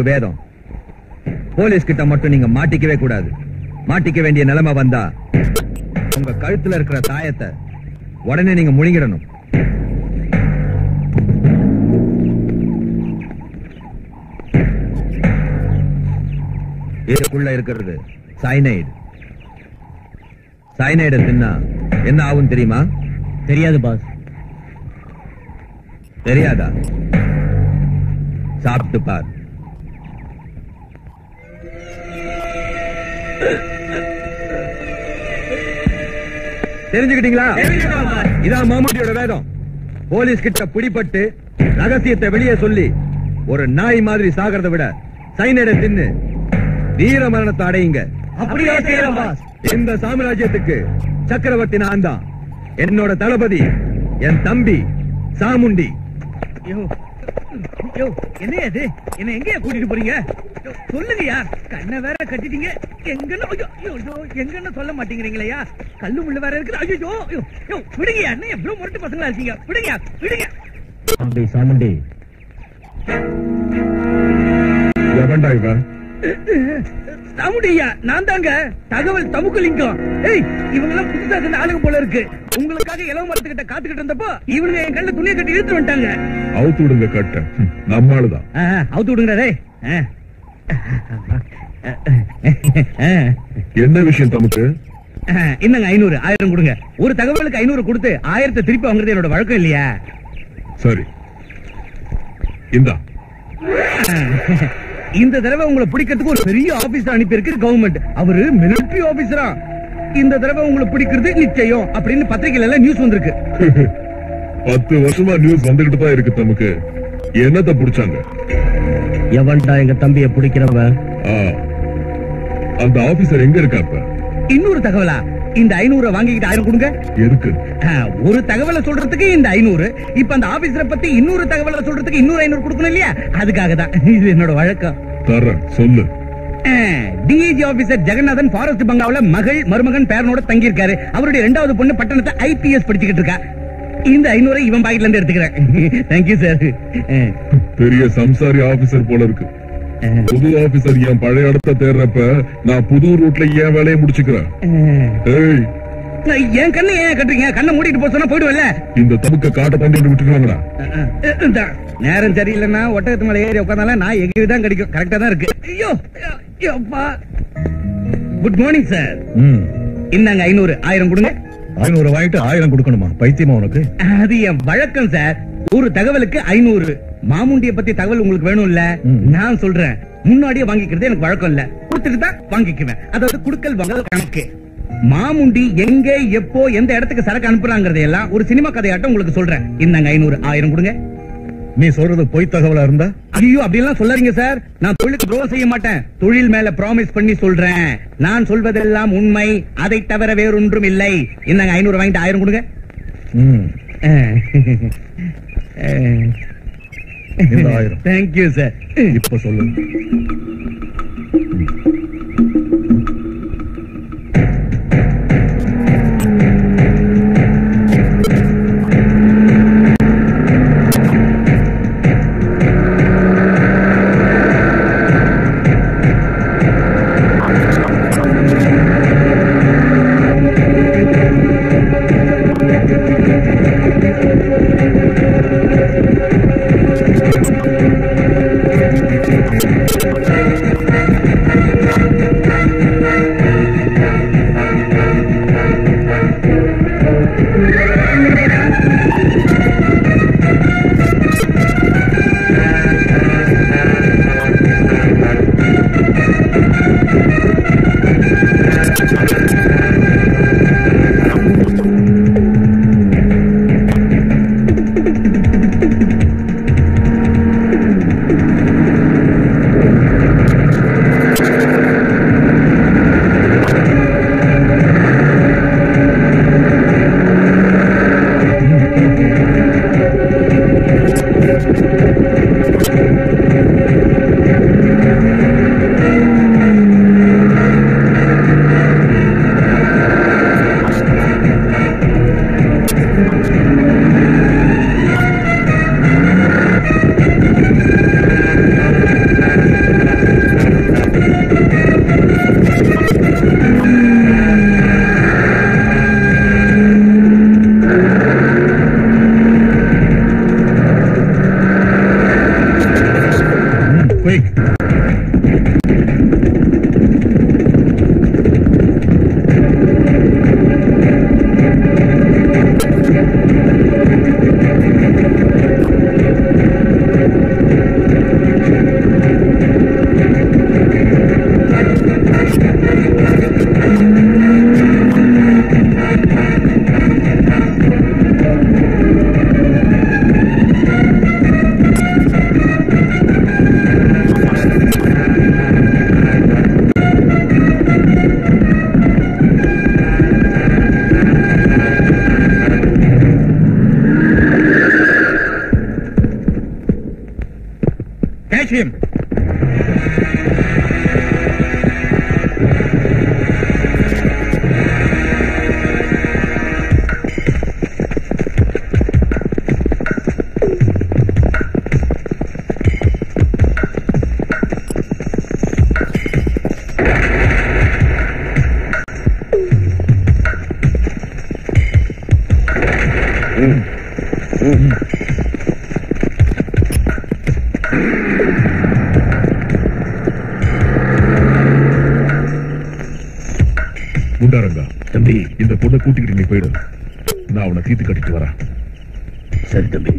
வேதம். போலீஸ் கிட்ட மட்டும் நீங்க மாட்டிக்கவே கூடாது. மாட்டிக்க வேண்டிய நிலைமை வந்தா உங்க கழுத்துல இருக்கிற தாயத்தை உடனே நீங்க முழுங்கிடணும். இதுக்குள்ள இருக்கிறது சைனைடு. சைனைடு தின்னா என்ன ஆகும் தெரியுமா? தெரியாது பாஸ். தெரியாதா? சாப்பிட்டு பார். தெரிஞ்சுக்கிட்டீங்களா? இதான் மாமுட்டியோட வேதம். போலீஸ் கிட்ட பிடிபட்டு ரகசியத்தை வெளியே சொல்லி ஒரு நாய் மாதிரி சாகிறத விட சைனைடை தின்னு வீர மரணத்தை அடையுங்க. அப்படியே செய்யலாம் பாஸ். இந்த சாம்ராஜ்யத்துக்கு சக்கரவர்த்தி நான் தான். என்னோட தளபதி என் தம்பி சாமுண்டி. என்ன அது? என்ன எங்கயா கூட்டிட்டு போறீங்க? சொல்லுங்கயா. கண்ணை வேற கட்டிட்டீங்க. எங்கன்னு சொல்ல மாட்டேங்கிறீங்களா? கல்லு முள்ளு வேற இருக்கு. ஐயோ விடுங்கயா. என்ன எவ்வளவு முரட்டு பசங்களா இருக்கீங்க? விடுங்க விடுங்க. சாமுண்டி எவன்டா இவன்? சாமுண்டியா நான் தாங்க. தகவல் தமுக்கலிங்கம். இவங்க எல்லாம் புதுசா சேர்ந்த ஆளுங்க போல இருக்கு. உங்களுக்காக இளவு மரத்துக்கிட்ட காத்துக்கிட்டு இருந்தப்போ இவங்க என் கண்ணுல துணியை கட்டி இழுத்து வந்துட்டாங்க. அவுத்து விடுங்க கட்ட. நம்மளுதான். அவுத்து விடுங்க. என்ன விஷயம் தமக்கு? இன்னங்க 500 1000 கொடுங்க. ஒரு தகவலுக்கு 500 கொடுத்து 1000 திருப்பி வாங்குறது என்னோட வழக்கம் இல்லையா? சரி இந்தா. இந்த தடவை உங்களை பிடிக்கிறதுக்கு ஒரு பெரிய ஆபீசர் அனுப்பி இருக்கு கவர்மெண்ட். அவரு மிலிட்டரி ஆபீசரா. இந்த தடவை உங்களை பிடிக்கிறது நிச்சயம் அப்படின்னு பத்திரிகையில எல்லாம் நியூஸ் வந்திருக்கு. 10 வருஷமா நியூஸ் வந்துகிட்டு தான் இருக்கு தமக்கு. என்னத்த பிடிச்சாங்க? எவன்டா எங்க தம்பியை பிடிக்கிறவன்? அந்த ஆபீசர் எங்க இருக்காப்ப? இன்னொரு தகவலா? இந்த 500 வாங்கிக்கிட்டு 1000 கொடுங்க. இருக்கு. ஒரு தகவலை சொல்றதுக்கு இந்த 500. இப்ப அந்த ஆபீசரை பத்தி இன்னொரு தகவலை சொல்றதுக்கு இன்னொரு 500 கொடுக்கணும் இல்லையா? அதுக்காக தான். இது என்னோட வழக்கம். தரேன் சொல்லு. டிஐஜி ஆபீசர் ஜெகநாதன் ஃபாரஸ்ட் பங்களாவுல மகள் மருமகன் பேரனோட தங்கி இருக்காரு. அவருடைய 2வது பொண்ணு பட்டணத்தை IPS படிச்சுக்கிட்டு இருக்கா. இந்த 500 இவன் பாக்கெட்ல இருந்து எடுத்துக்கிறேன். Thank you sir. பெரிய சம்சாரி ஆபீசர் போல இருக்கு. புது ஆபீசர் என் பழைய இடத்த தேர்றப்ப நான் புது ரூட்ல என் வேலையை முடிச்சுக்கிறேன். என் கண்ணை ஏன் கட்டுறீங்க? கண்ணை மூடிட்டு போக சொன்னா போயிடுவல்ல. இந்த தமுக்க காட்ட தண்டி விட்டுருவாங்கடா. நேரம் சரியில்லைன்னா ஒட்டகத்து மேல ஏறி உட்காந்தாலும் நான் எங்க தான் கிடைக்கும். கரெக்டா தான் இருக்கு. ஐயோ குட் மார்னிங் சார். இந்தாங்க 500 1000 கொடுங்க. 500 வாங்கிட்டு 1000 கொடுக்கணுமா? பைத்தியமா உனக்கு? அது என் வழக்கம் சார். ஒரு தகவலுக்கு 500. மாமுண்டிய பத்தி தகவல் உங்களுக்கு வேணும் இல்ல? நான் சொல்றேன். முன்னாடியே வாங்கிக்கிறது எனக்கு வழக்கம் இல்ல. கொடுத்துட்டு தான் வாங்கிக்குவேன். அதாவது குடுக்கல் வாங்கல் கணக்கு. மாமுண்டி எங்க எப்போ எந்த இடத்துக்கு சரக்கு அனுப்புறாங்கறதையெல்லாம் ஒரு சினிமா கதையாட்டம் உங்களுக்கு சொல்றேன். இந்தாங்க 500 1000 கொடுங்க. நீ சொல்றது பொய் தகவலா இருந்தா? ஐயோ அப்படியெல்லாம் சொல்லாதீங்க சார். நான் தொழிலுக்கு துரோகம் செய்ய மாட்டேன். தொழில் மேல ப்ராமிஸ் பண்ணி சொல்றேன். நான் சொல்வதெல்லாம் உண்மை. அதை தவிர வேறொன்றும் இல்லை. இந்தாங்க 500 வாங்கிட்டு 1000 கொடுங்க. இந்த 1000. Thank you sir. இப்ப சொல்லு. Catch him! முண்டாரங்கா தம்பி, இந்த பொண்ணை கூட்டிக்கிட்டு நீ போயிடு. நான் அவனை தீர்த்து கட்டிட்டு வரேன். சரி தம்பி.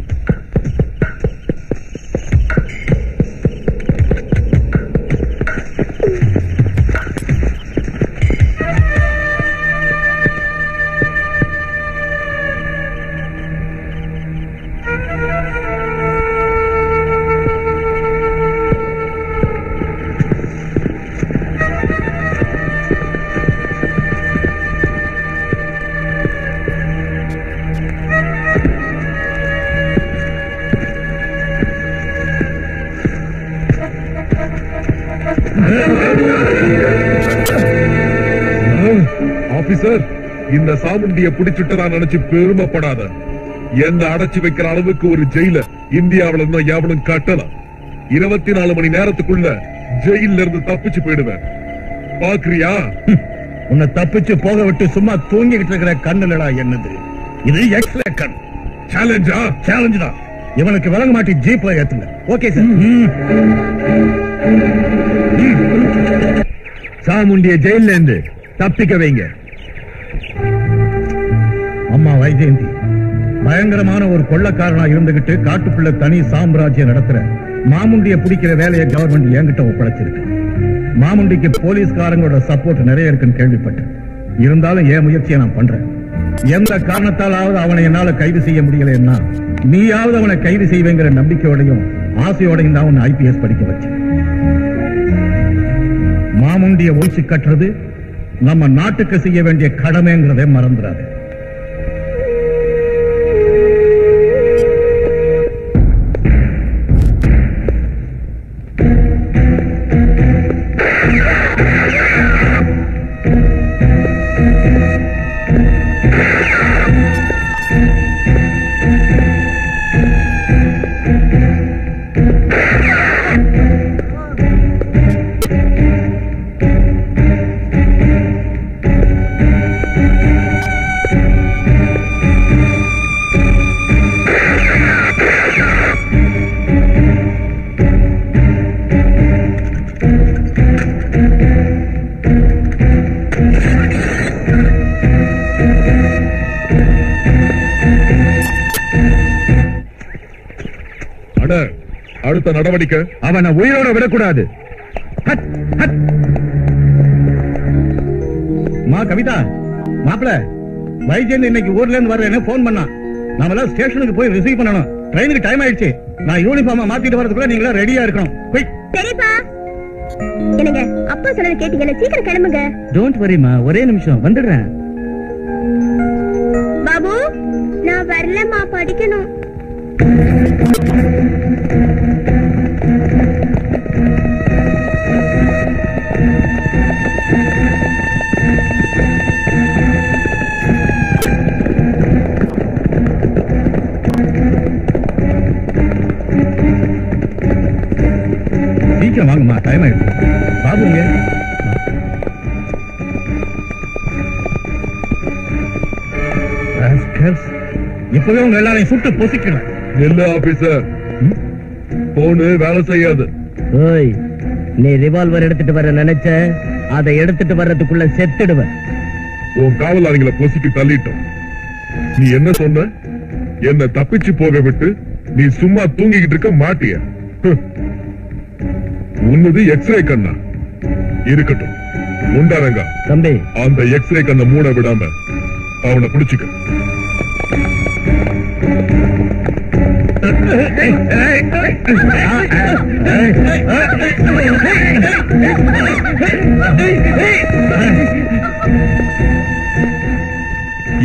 ஆபீசர், இந்த சாமுண்டிய பிடிச்சிட்டதா நினைச்சு பெருமைப்படாத. என்ன அடைச்சு வைக்கிற அளவுக்கு ஒரு ஜெயில இந்தியாவில இருந்தா எவனும் கட்டலாம். 24 மணி நேரத்துக்குள்ள ஜெயில இருந்து தப்பிச்சு போயிடுவேன். பாக்குறியா? உன்னை தப்பிச்சு போக விட்டு சும்மா தூங்கிக்கிட்டு இருக்கிற கண்ணுலடா என்னது இது? எக்ஸ்ரே கண். சேலஞ்சா? சேலஞ்சு தான். இவனுக்கு விளங்க மாட்டி ஜீப்ல ஏத்துங்க. Okay sir. சாமுண்டிய ஜெயில இருந்து தப்பிக்க வைங்க. அம்மா வைஜெயந்தி பயங்கரமான ஒரு கொள்ளக்காரனா இருந்துகிட்டு காட்டுக்குள்ள தனி சாம்ராஜ்யம் நடத்துற மாமுண்டிய பிடிக்கிற வேலையை கவர்மெண்ட் என்கிட்ட ஒப்படைச்சிருக்கு. மாமுண்டிக்கு போலீஸ்காரங்களோட சப்போர்ட் நிறைய இருக்குன்னு கேள்விப்பட்டேன். இருந்தாலும் என் முயற்சியை நான் பண்றேன். எந்த காரணத்தாலாவது அவனை என்னால கைது செய்ய முடியலன்னா நீயாவது அவனை கைது செய்வேங்கிற நம்பிக்கையோடையும் ஆசையோடையும் தான் உன்னை IPS படிக்க வச்சேன். மாமுண்டிய ஒழிச்சு கட்டுறது நம்ம நாட்டுக்கு செய்ய வேண்டிய கடமைங்கிறதை மறந்துடாது. அடுத்த நடவடிக்கை அவனை உயிரோட விடக்கூடாது. மா கவிதா, மாப்பிள வைஜெயந்த் இன்னைக்கு ஊர்ல இருந்து வர்றேன்னு போன் பண்ணா. நாம ஸ்டேஷனுக்கு போய் ரிசீவ் பண்ணணும். ட்ரெயினுக்கு டைம் ஆயிடுச்சு. நான் யூனிஃபார்ம் மாத்திட்டு வரதுக்குள்ள நீங்களா ரெடியா இருக்கணும். சரிப்பா. என்னங்க அப்பா சொன்னது கேட்டீங்கல்ல, சீக்கிரம் கிளம்புங்க. டோன்ட் வரிமா, ஒரே நிமிஷம் வந்துடுறேன். பாபு, நான் வரலமா, படிக்கணும். சீக்கிரம் வாங்கம்மா, டைம் ஆயிடுச்சு. பாபுங்க இப்பவே உங்க எல்லாரையும் சுட்டு பொசிக்கிறேன். இல்ல ஆபீசர், போனு வேலை செய்யாது. ஓய், நீ ரிவால்வர் எடுத்துட்டு வர நினைச்ச, அதை எடுத்துட்டு வர்றதுக்குள்ள செத்துடுவ. உன் காவலாளிகளை பொசிக்கு தள்ளிட்டோம். நீ என்ன சொன்ன? என்ன தப்பிச்சு போக விட்டு நீ சும்மா தூங்கிக்கிட்டு இருக்க மாட்டிய? உன்னது எக்ஸ்ரே கண்ணா இருக்கட்டும். முண்டாரங்கா தம்பி, அந்த எக்ஸ்ரே கண்ணை மூட விடாம அவனை பிடிச்சுக்க.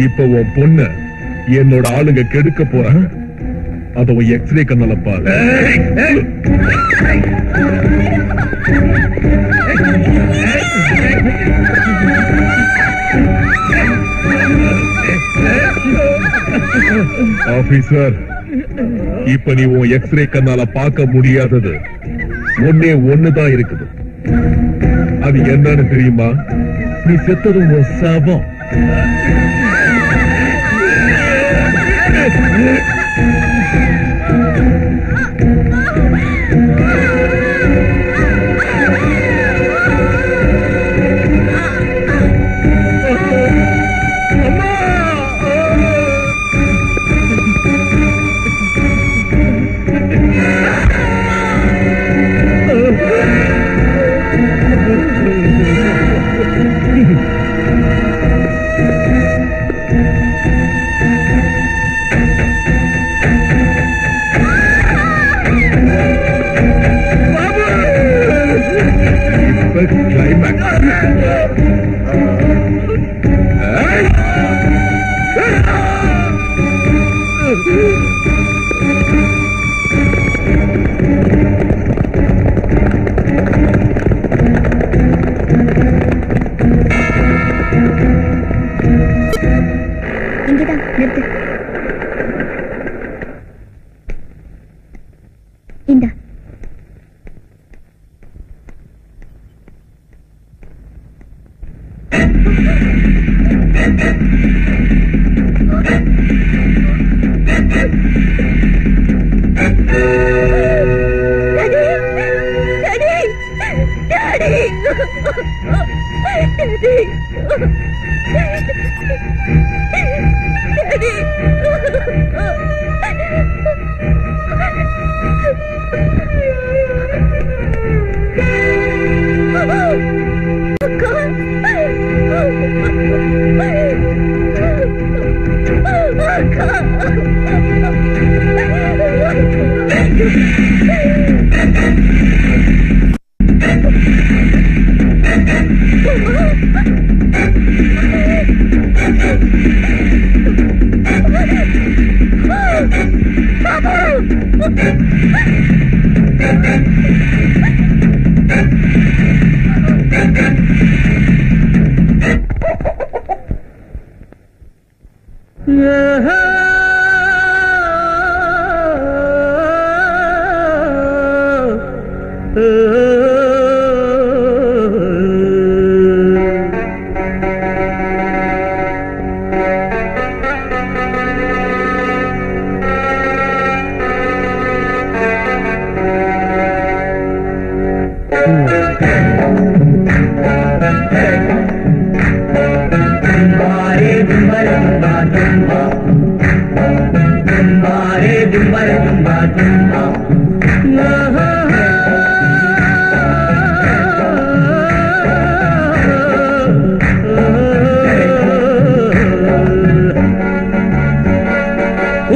இப்ப உன் பொண்ண என்னோட ஆளுங்க கெடுக்க போறாங்க. அத உன் எக்ஸ்ரே கண்ணால பாரு. ஆபீசர், இப்ப நீ உன் எக்ஸ்ரே கண்ணால பார்க்க முடியாதது ஒன்னே ஒண்ணுதான் இருக்குது. அது என்னன்னு தெரியுமா? நீ செத்தது உன் சாபம்.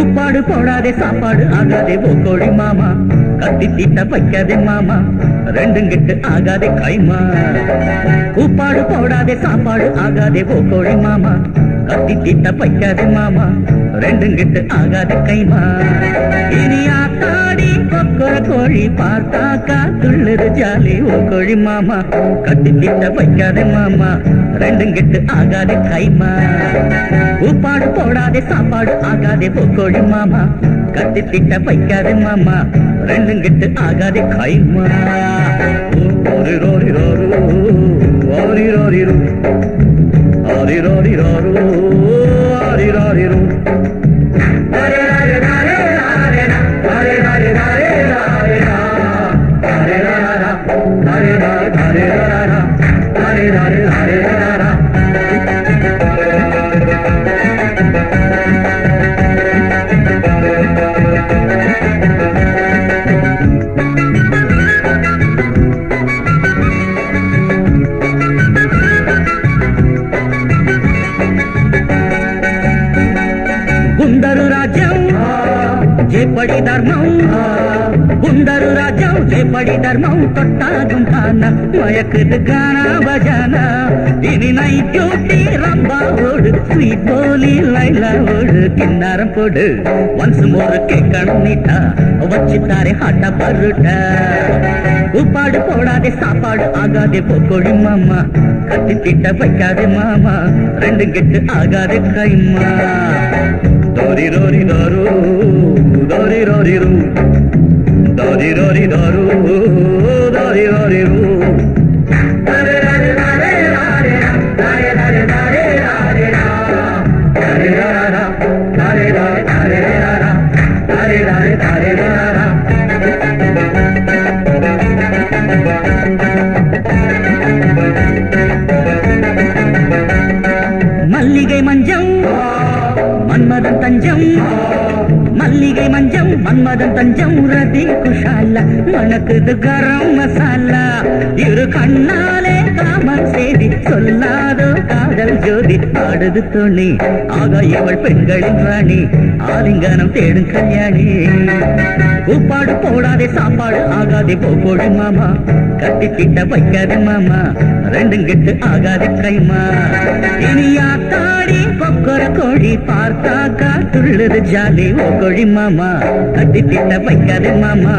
உப்பாடு போடாதே சாப்பாடு ஆகாதே போக்கோழி மாமா, கத்தி தீட்ட வைக்காதே மாமா, ரெண்டும் கிட்டு ஆகாதே கைமா. உப்பாடு போடாதே சாப்பாடு ஆகாதே போக்கோழி மாமா, கத்தி தீட்ட வைக்காதே மாமா, ரெண்டும் கிட்டு ஆகாதே கைமா. இனி ஆத்தாடி கொக்கர கோழி பார்த்தாக்கா துள்ளுது ஜாலி ஓ கோழி மாமா, கத்தி தீட்ட வைக்காதே மாமா, ரெண்டும் கிட்டு ஆகாதே கைமா. உப்பாடு போடாதே சாப்பாடு ஆகாதே போக்கோழி மாமா, கத்தி திட்ட வைக்காதே மாமா, ரெண்டும் கிட்டு ஆகாதே கைமா. ஓரி ரோரி ரோரு ஓரி ரோரி ரூ ஓரி ரோரி ரோரு ஓரி ரோரி ரூ. எப்படி தர்மம் குண்டரு ராஜம் எப்படி தர்மம் தொட்டாகும் தானா மயக்குது கானா பஜானா இனி நைட் டியூட்டி ரம்பாவோடு ஸ்வீட் போலி லைலாவோடு கிண்ணாரம் போடு ஒன்ஸ் மோர் கேட்கணும் நீட்டா வச்சுட்டாரே ஹாட்டா பருட்டா உப்பாடு போடாதே சாப்பாடு ஆகாதே போக்கோழி மாமா கத்தி திட்ட வைக்காதே மாமா ரெண்டு கெட்டு ஆகாதே கைமா தோரி ரோரி தாரு தோரி ரோரி ரூ தோரி ரோரி தாரு தோரி ரோரி ரூ மல்லிகை மஞ்சம் மன்மதன் தஞ்சம் மல்லிகை மஞ்சம் மன்மதன் தஞ்சம் ரதி குஷாலா மணக்குது கரம் மசாலா இரு கண்ணாலே காமன் செய்தி சொல்லாதோ காதல் ஜோதி ஆடுது துணி ஆக இவள் பெண்களின் ராணி ஆலிங்கனம் தேடும் கல்யாணி உப்பாடு போடாதே சாப்பாடு ஆகாதே போகோடி மாமா கட்டி கிட்ட வைக்காதே மாமா ரெண்டும் கெட்டு ஆகாதே கைமா இனியா தாடி கொக்கர கோழி பார்த்தாக்கா துள்ளுது ஜாலி ஓ கோழி மாமா கட்டி கிட்ட வைக்காதே மாமா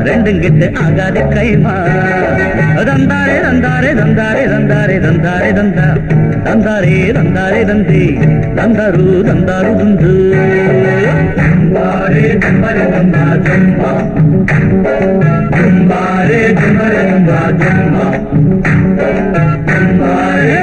ரெண்டும் கெட்டு ஆகாதே கைமா தந்தாரே தந்தாரே தந்தாரே தந்தாரே தந்தாரே தந்தா தந்தாரே தந்தாரே தந்தி தந்தாரு தந்தாரு துந்து தும்பாரே தும்பரே தும்பா தும்பா தும்பாரே தும்பரே தும்பா தும்பா தும்பாரே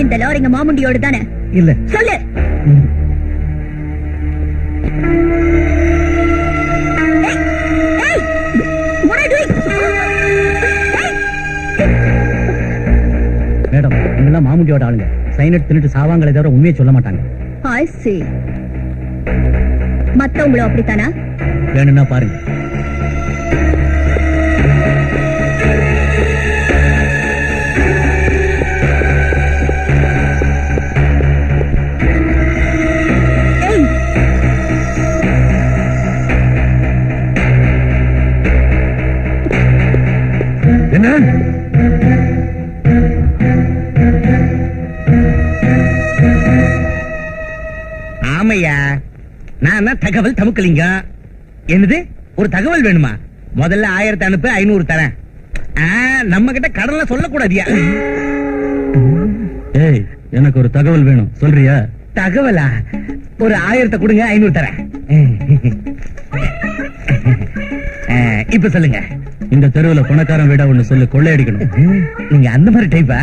இந்த லாரிங்க மாமுண்டியோடு தானே? இல்ல. சொல்லு. மேடம் இவங்கெல்லாம் மாமுண்டியோட ஆளுங்க. சைனட் தின்னுட்டு சாவாங்களே தவிர உண்மையை சொல்ல மாட்டாங்க. I see. மத்தவங்களும் அப்படித்தானா? வேணும்னா பாருங்க. என்ன? ஆமையா, நான் தகவல் தமுக்கலிங்க. என்னது, ஒரு தகவல் வேணுமா? முதல்ல 1000 அனுப்பு, 500 தரேன். நம்ம கிட்ட கடன்ல சொல்லக்கூடாதியா? ஏய், எனக்கு ஒரு தகவல் வேணும், சொல்றியா? தகவலா? ஒரு 1000 கொடுங்க, 500 தரேன். இப்ப சொல்லுங்க. இந்த தெருவுல பணக்காரன் வீடா ஒண்ணு சொல்லு, கொள்ளையடிக்கணும். நீங்க அந்த மாதிரி டைப்பா?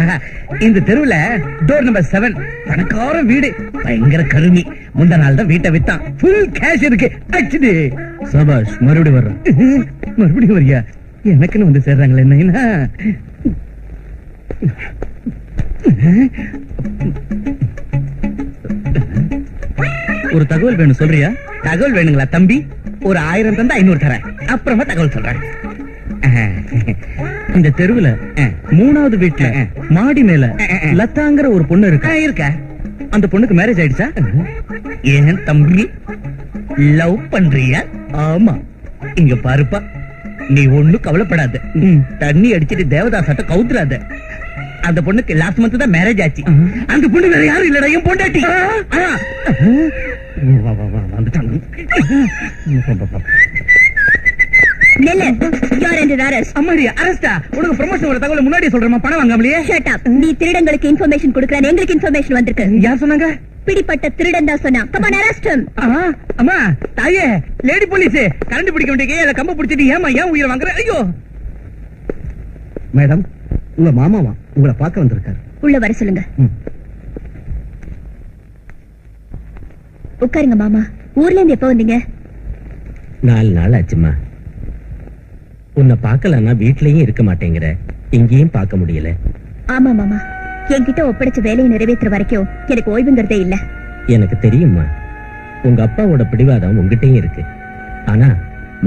இந்த தெருவுல டோர் நம்பர் 7 பணக்கார வீடு, பயங்கர கருமி. முந்த நாள் தான் வீட்டை வித்தான், ஃபுல் கேஷ் இருக்கு. ஆக்சுவலி சபாஷ், மறுபடியும் வர்றேன். மறுபடியும் வரியா? எனக்குன்னு வந்து சேர்றாங்களே என்ன? ஒரு தகவல் வேணும், சொல்றியா? தகவல் வேணுங்களா தம்பி? ஒரு 1000 தந்தா 500 தரேன். அப்புறமா தகவல் சொல்றேன். இந்த தெருவுல 3வது வீட்டுல மாடி மேல லதாங்கிற ஒரு பொண்ணு இருக்கா. அந்த பொண்ணுக்கு மேரேஜ் ஆயிடுச்சா? ஏன் தம்பி, லவ் பண்றியா? ஆமா. இங்க பாருப்பா, நீ ஒண்ணும் கவலைப்படாத. தண்ணி அடிச்சிட்டு தேவதாசாட்ட கவுத்துறாத. அந்த பொண்ணுக்கு லாஸ்ட் மந்த் தான் மேரேஜ் ஆச்சு. அந்த பொண்ணு வேற யாரும் இல்லடா, என் பொண்டாட்டி. அம்மாடி அரஸ்டா? உனக்கு ப்ரமோஷன் ஒரு தகவல் முன்னாடியே சொல்றமா, பணம் வாங்காமலையே? Shut up. நீ திருடங்களுக்கு இன்ஃபர்மேஷன் கொடுக்கற, எங்களுக்கு இன்ஃபர்மேஷன் வந்திருக்கு. யார் சொன்னாங்க? பிடிப்பட்ட திருடன் தான் சொன்னா. Come on, arrest him. அம்மா தாயே, லேடி போலீஸ், கரண்ட் பிடிக்க வேண்டிய கையில கம்ப பிடிச்சிட்டு ஏமா ஏன் உயிரை வாங்குற? ஐயோ மேடம், உங்க மாமாவா உங்களை பார்க்க வந்திருக்காரு. உள்ள வர சொல்லுங்க. உட்காருங்க மாமா. ஊர்ல இருந்து எப்ப வந்தீங்க? 4 நாள் ஆச்சுமா. உன்னை பார்க்கலன்னா வீட்லயும் இருக்க மாட்டேங்கிற, இங்கேயும் பார்க்க முடியல. ஆமா மாமா, என்கிட்ட ஒப்படைச்ச வேலையை நிறைவேற்றுற வரைக்கும் எனக்கு ஓய்வுங்கிறதே இல்ல. எனக்கு தெரியுமா, உங்க அப்பாவோட பிடிவாதம் உங்ககிட்டயும் இருக்கு. ஆனா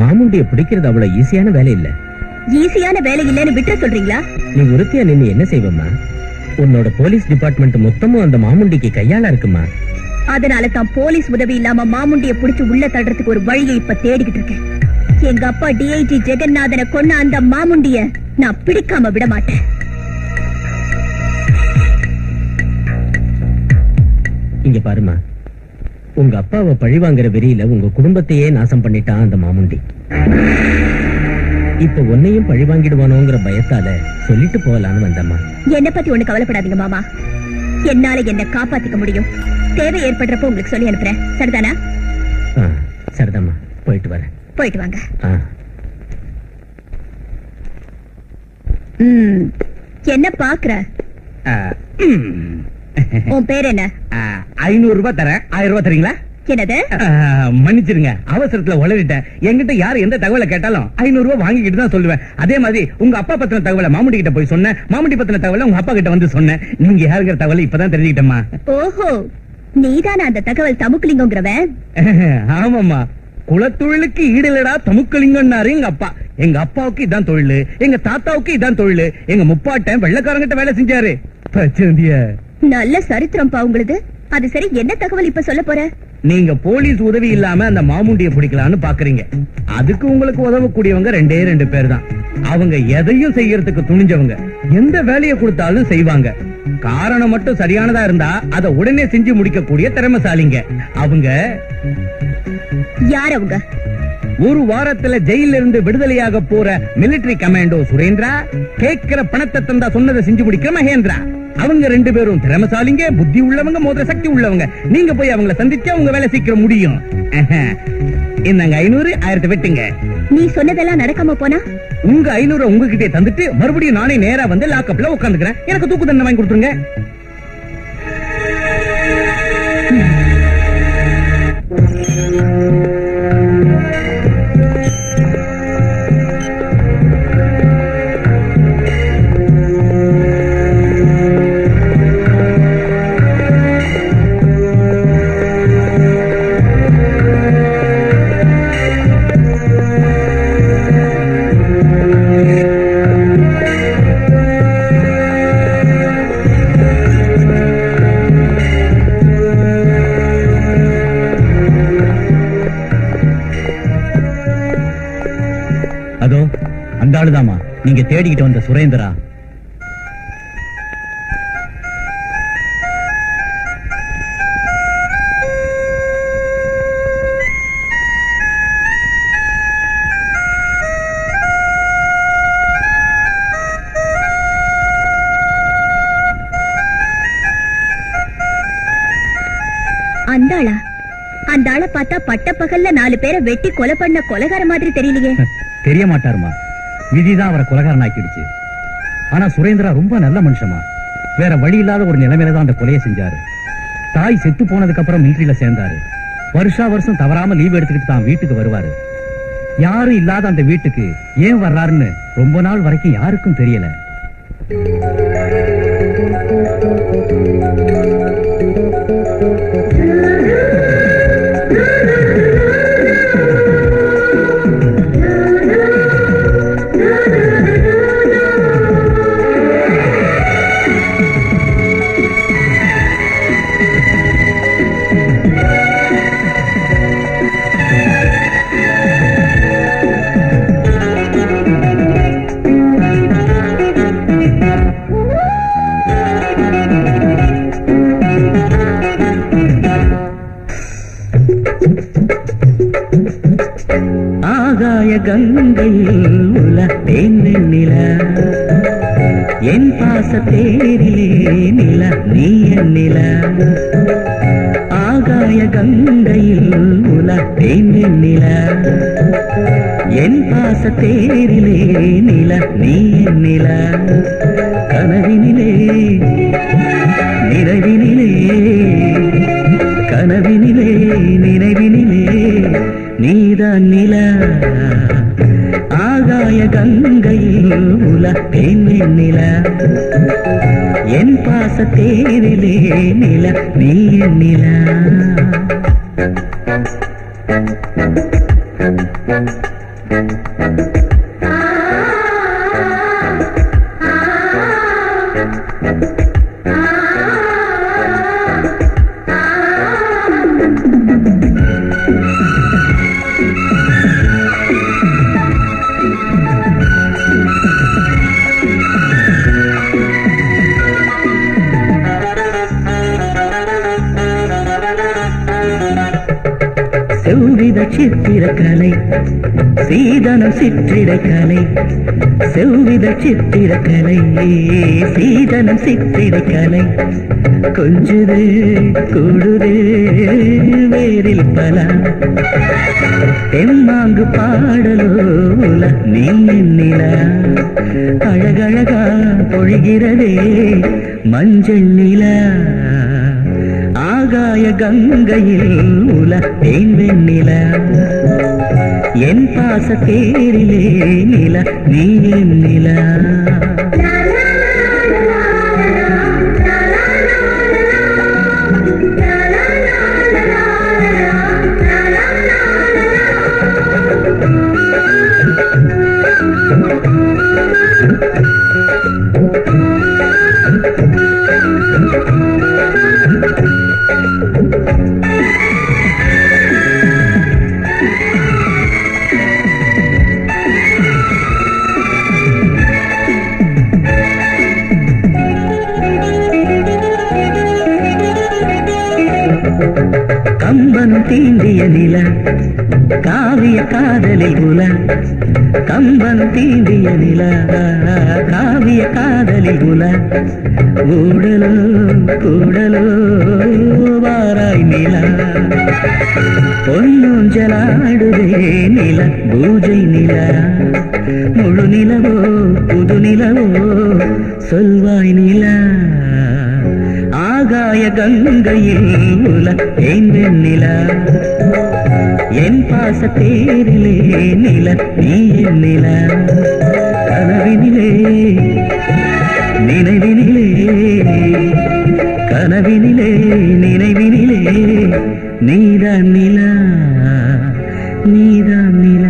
மாமுண்டிய பிடிக்கிறது அவ்வளவு ஈஸியான வேலை இல்ல. ஈஸியான வேலை இல்லன்னு விட்டு சொல்றீங்களா? நீ உறுதியா நின்னு என்ன செய்வம்மா? உன்னோட போலீஸ் டிபார்ட்மெண்ட் மொத்தமும் அந்த மாமுண்டிக்கு கையாள இருக்குமா? அதனால தான் போலீஸ் உதவி இல்லாம மாமுண்டிய புடிச்சு உள்ள தள்ளுறதுக்கு ஒரு வழியை இப்ப தேடிக்கிட்டு இருக்கேன். எங்க அப்பா டிஐஜி ஜெகநாதனை கொன்ன அந்த மாமுண்டிய நான் பிடிக்காம விட மாட்டேன். இங்க பாருமா, உங்க அப்பாவை பழிவாங்கிற வெறியில உங்க குடும்பத்தையே நாசம் பண்ணிட்டான் அந்த மாமுண்டி. இப்ப உன்னையும் பழி வாங்கிடுவானோங்கிற பயத்தால சொல்லிட்டு போகலான்னு வந்தம்மா. என்ன பத்தி ஒண்ணு கவலைப்படாதீங்க மாமா, என்னால என்ன காப்பாத்திக்க முடியும். தேவை ஏற்படுறப்ப உங்களுக்கு சொல்லி அனுப்புறேன். சரிதானா? சரிதாம்மா, போயிட்டு வரேன். போயிட்டு வாங்க. என்ன பாக்குற? உன் பேர் என்ன? 500 ரூபாய் தரேன். 1000 ரூபாய் தரீங்களா? என்னது? மன்னிச்சிருங்க, அவசரத்துல உளறிட்டேன். என்கிட்ட யாரு எந்த தகவலை கேட்டாலும் 500 ரூபாய் வாங்கிக்கிட்டு தான் சொல்லுவேன். அதே மாதிரி உங்க அப்பா பத்தின தகவலை மாமுண்டி கிட்ட போய் சொன்னேன், மாமுண்டி பத்தின தகவலை உங்க அப்பா கிட்ட வந்து சொன்னேன். நீங்க யாருங்கிற தகவலை இப்பதான் தெரிஞ்சுக்கிட்டேம்மா. ஓஹோ, நீதான அந்த தகவல் தமுக்குலிங்கங்கிறவன்? ஆமாம்மா, குலத்தொழிலுக்கு ஈடுலடா தமுக்கலிங்கன்னாரு எங்க அப்பா. எங்க அப்பாவுக்கு இதான் தொழில், எங்க தாத்தாவுக்கு இதான் தொழில். எங்க முப்பாட்டன் வெள்ளக்காரங்கிட்ட வேலை செஞ்சாரு. நல்ல சரித்திரம்பா உங்களுது. அது சரி, என்ன தகவல் இப்ப சொல்ல போற? நீங்க போலீஸ் உதவி இல்லாம அந்த மாமுண்டிய பிடிக்கலான்னு பாக்குறீங்க. அதுக்கு உங்களுக்கு உதவக்கூடியவங்க 2 பேர் தான். அவங்க எதையும் செய்யறதுக்கு துணிஞ்சவங்க, எந்த வேலையை கொடுத்தாலும் செய்வாங்க. காரணம் மட்டும் சரியானதா இருந்தா அதை உடனே செஞ்சு முடிக்கக்கூடிய திறமைசாலிங்க அவங்க. யார் அவங்க? ஒரு வாரத்துல ஜெயில இருந்து விடுதலையாக போற மிலிட்டரி கமாண்டோ சுரேந்திரா, கேட்கிற பணத்தை தந்தா சொன்னதை செஞ்சு முடிக்கிற மகேந்திரா. அவங்க 2 பேரும் திறமைசாலிங்க, புத்தி உள்ளவங்க, மோதிர சக்தி உள்ளவங்க. நீங்க போய் அவங்கள சந்திச்சா உங்க வேலை சீக்கிரம் முடியும். என்னங்க 500, 1000 வெட்டுங்க. நீ சொன்னதெல்லாம் நடக்காம போனா உங்க 500 உங்ககிட்டே தந்துட்டு மறுபடியும் நானே நேரா வந்து லாக்அப்ல உட்காந்துக்கிறேன். எனக்கு தூக்கு தண்டனை வாங்கி கொடுத்துருங்க. அதோ அந்த ஆளுதாமா நீங்க தேடிக்கிட்டு வந்த சுரேந்திரா. அந்த ஆளா? அந்த ஆளை பார்த்தா பட்ட பகல்ல 4 பேரை வெட்டி கொலை பண்ண கொலைகார மாதிரி தெரியலையே. தெரிய மாட்டாருமா, விதிதான் அவரை கொலைகாரன் ஆக்கிடுச்சு. ஆனா சுரேந்திரா ரொம்ப நல்ல மனுஷமா. வேற வழி இல்லாத ஒரு நிலைமையில தான் அந்த கொலையை செஞ்சாரு. தாய் செத்து போனதுக்கு அப்புறம் மிலிட்டரியில சேர்ந்தாரு. வருஷம் தவறாம லீவ் எடுத்துக்கிட்டு தான் வீட்டுக்கு வருவாரு. யாரும் இல்லாத அந்த வீட்டுக்கு ஏன் வர்றாருன்னு ரொம்ப நாள் வரைக்கும் யாருக்கும் தெரியல. ஆகாய கங்கையில் உலத்தேன் நில, என் பாச தேரிலே நில நீ நில. ஆகாய கங்கையில் உலத்தேன் நில, என் பாச தேரிலே நில நீ நில. கனவினிலே நினைவினிலே, கனவினிலே நினைவினிலே நீதான் நில. ஆகாய கங்கையில் உலகேன் நில என் பாச தேரிலே நில நீ நில செவ்வித சித்திரக்கலை சீதனம் சிற்றிடக்கலை செவ்வித சித்திரக்கலை சீதனம் சிற்றிடக்கலை கொஞ்சுது கூடுது வேரில் பல தெம்மாங்கு பாடலோல நீ நில அழகழகா பொழிகிறதே மஞ்சள் நில ஆகாய கங்கையில் உலகேன் வெண்ணில என் பாச தேரிலே நில நீ நில கம்பனும் தீண்டிய நில காவிய காதலில் குல கம்பனும் தீண்டிய நில காவிய காதலில் குல ஊடலோ கூடலோ வாராய் நில பொன்னூஞ்சலாடுதே நில பூஜை நில முழு நிலவோ புது நிலவோ சொல்வாய் நில ஆகாய கங்கையில் உலகேன் வெண்ணில என் பாச தேரிலே நில நீ நில கனவினிலே நினைவினிலே கனவினிலே நினைவினிலே நீதான் நில நீதான் நில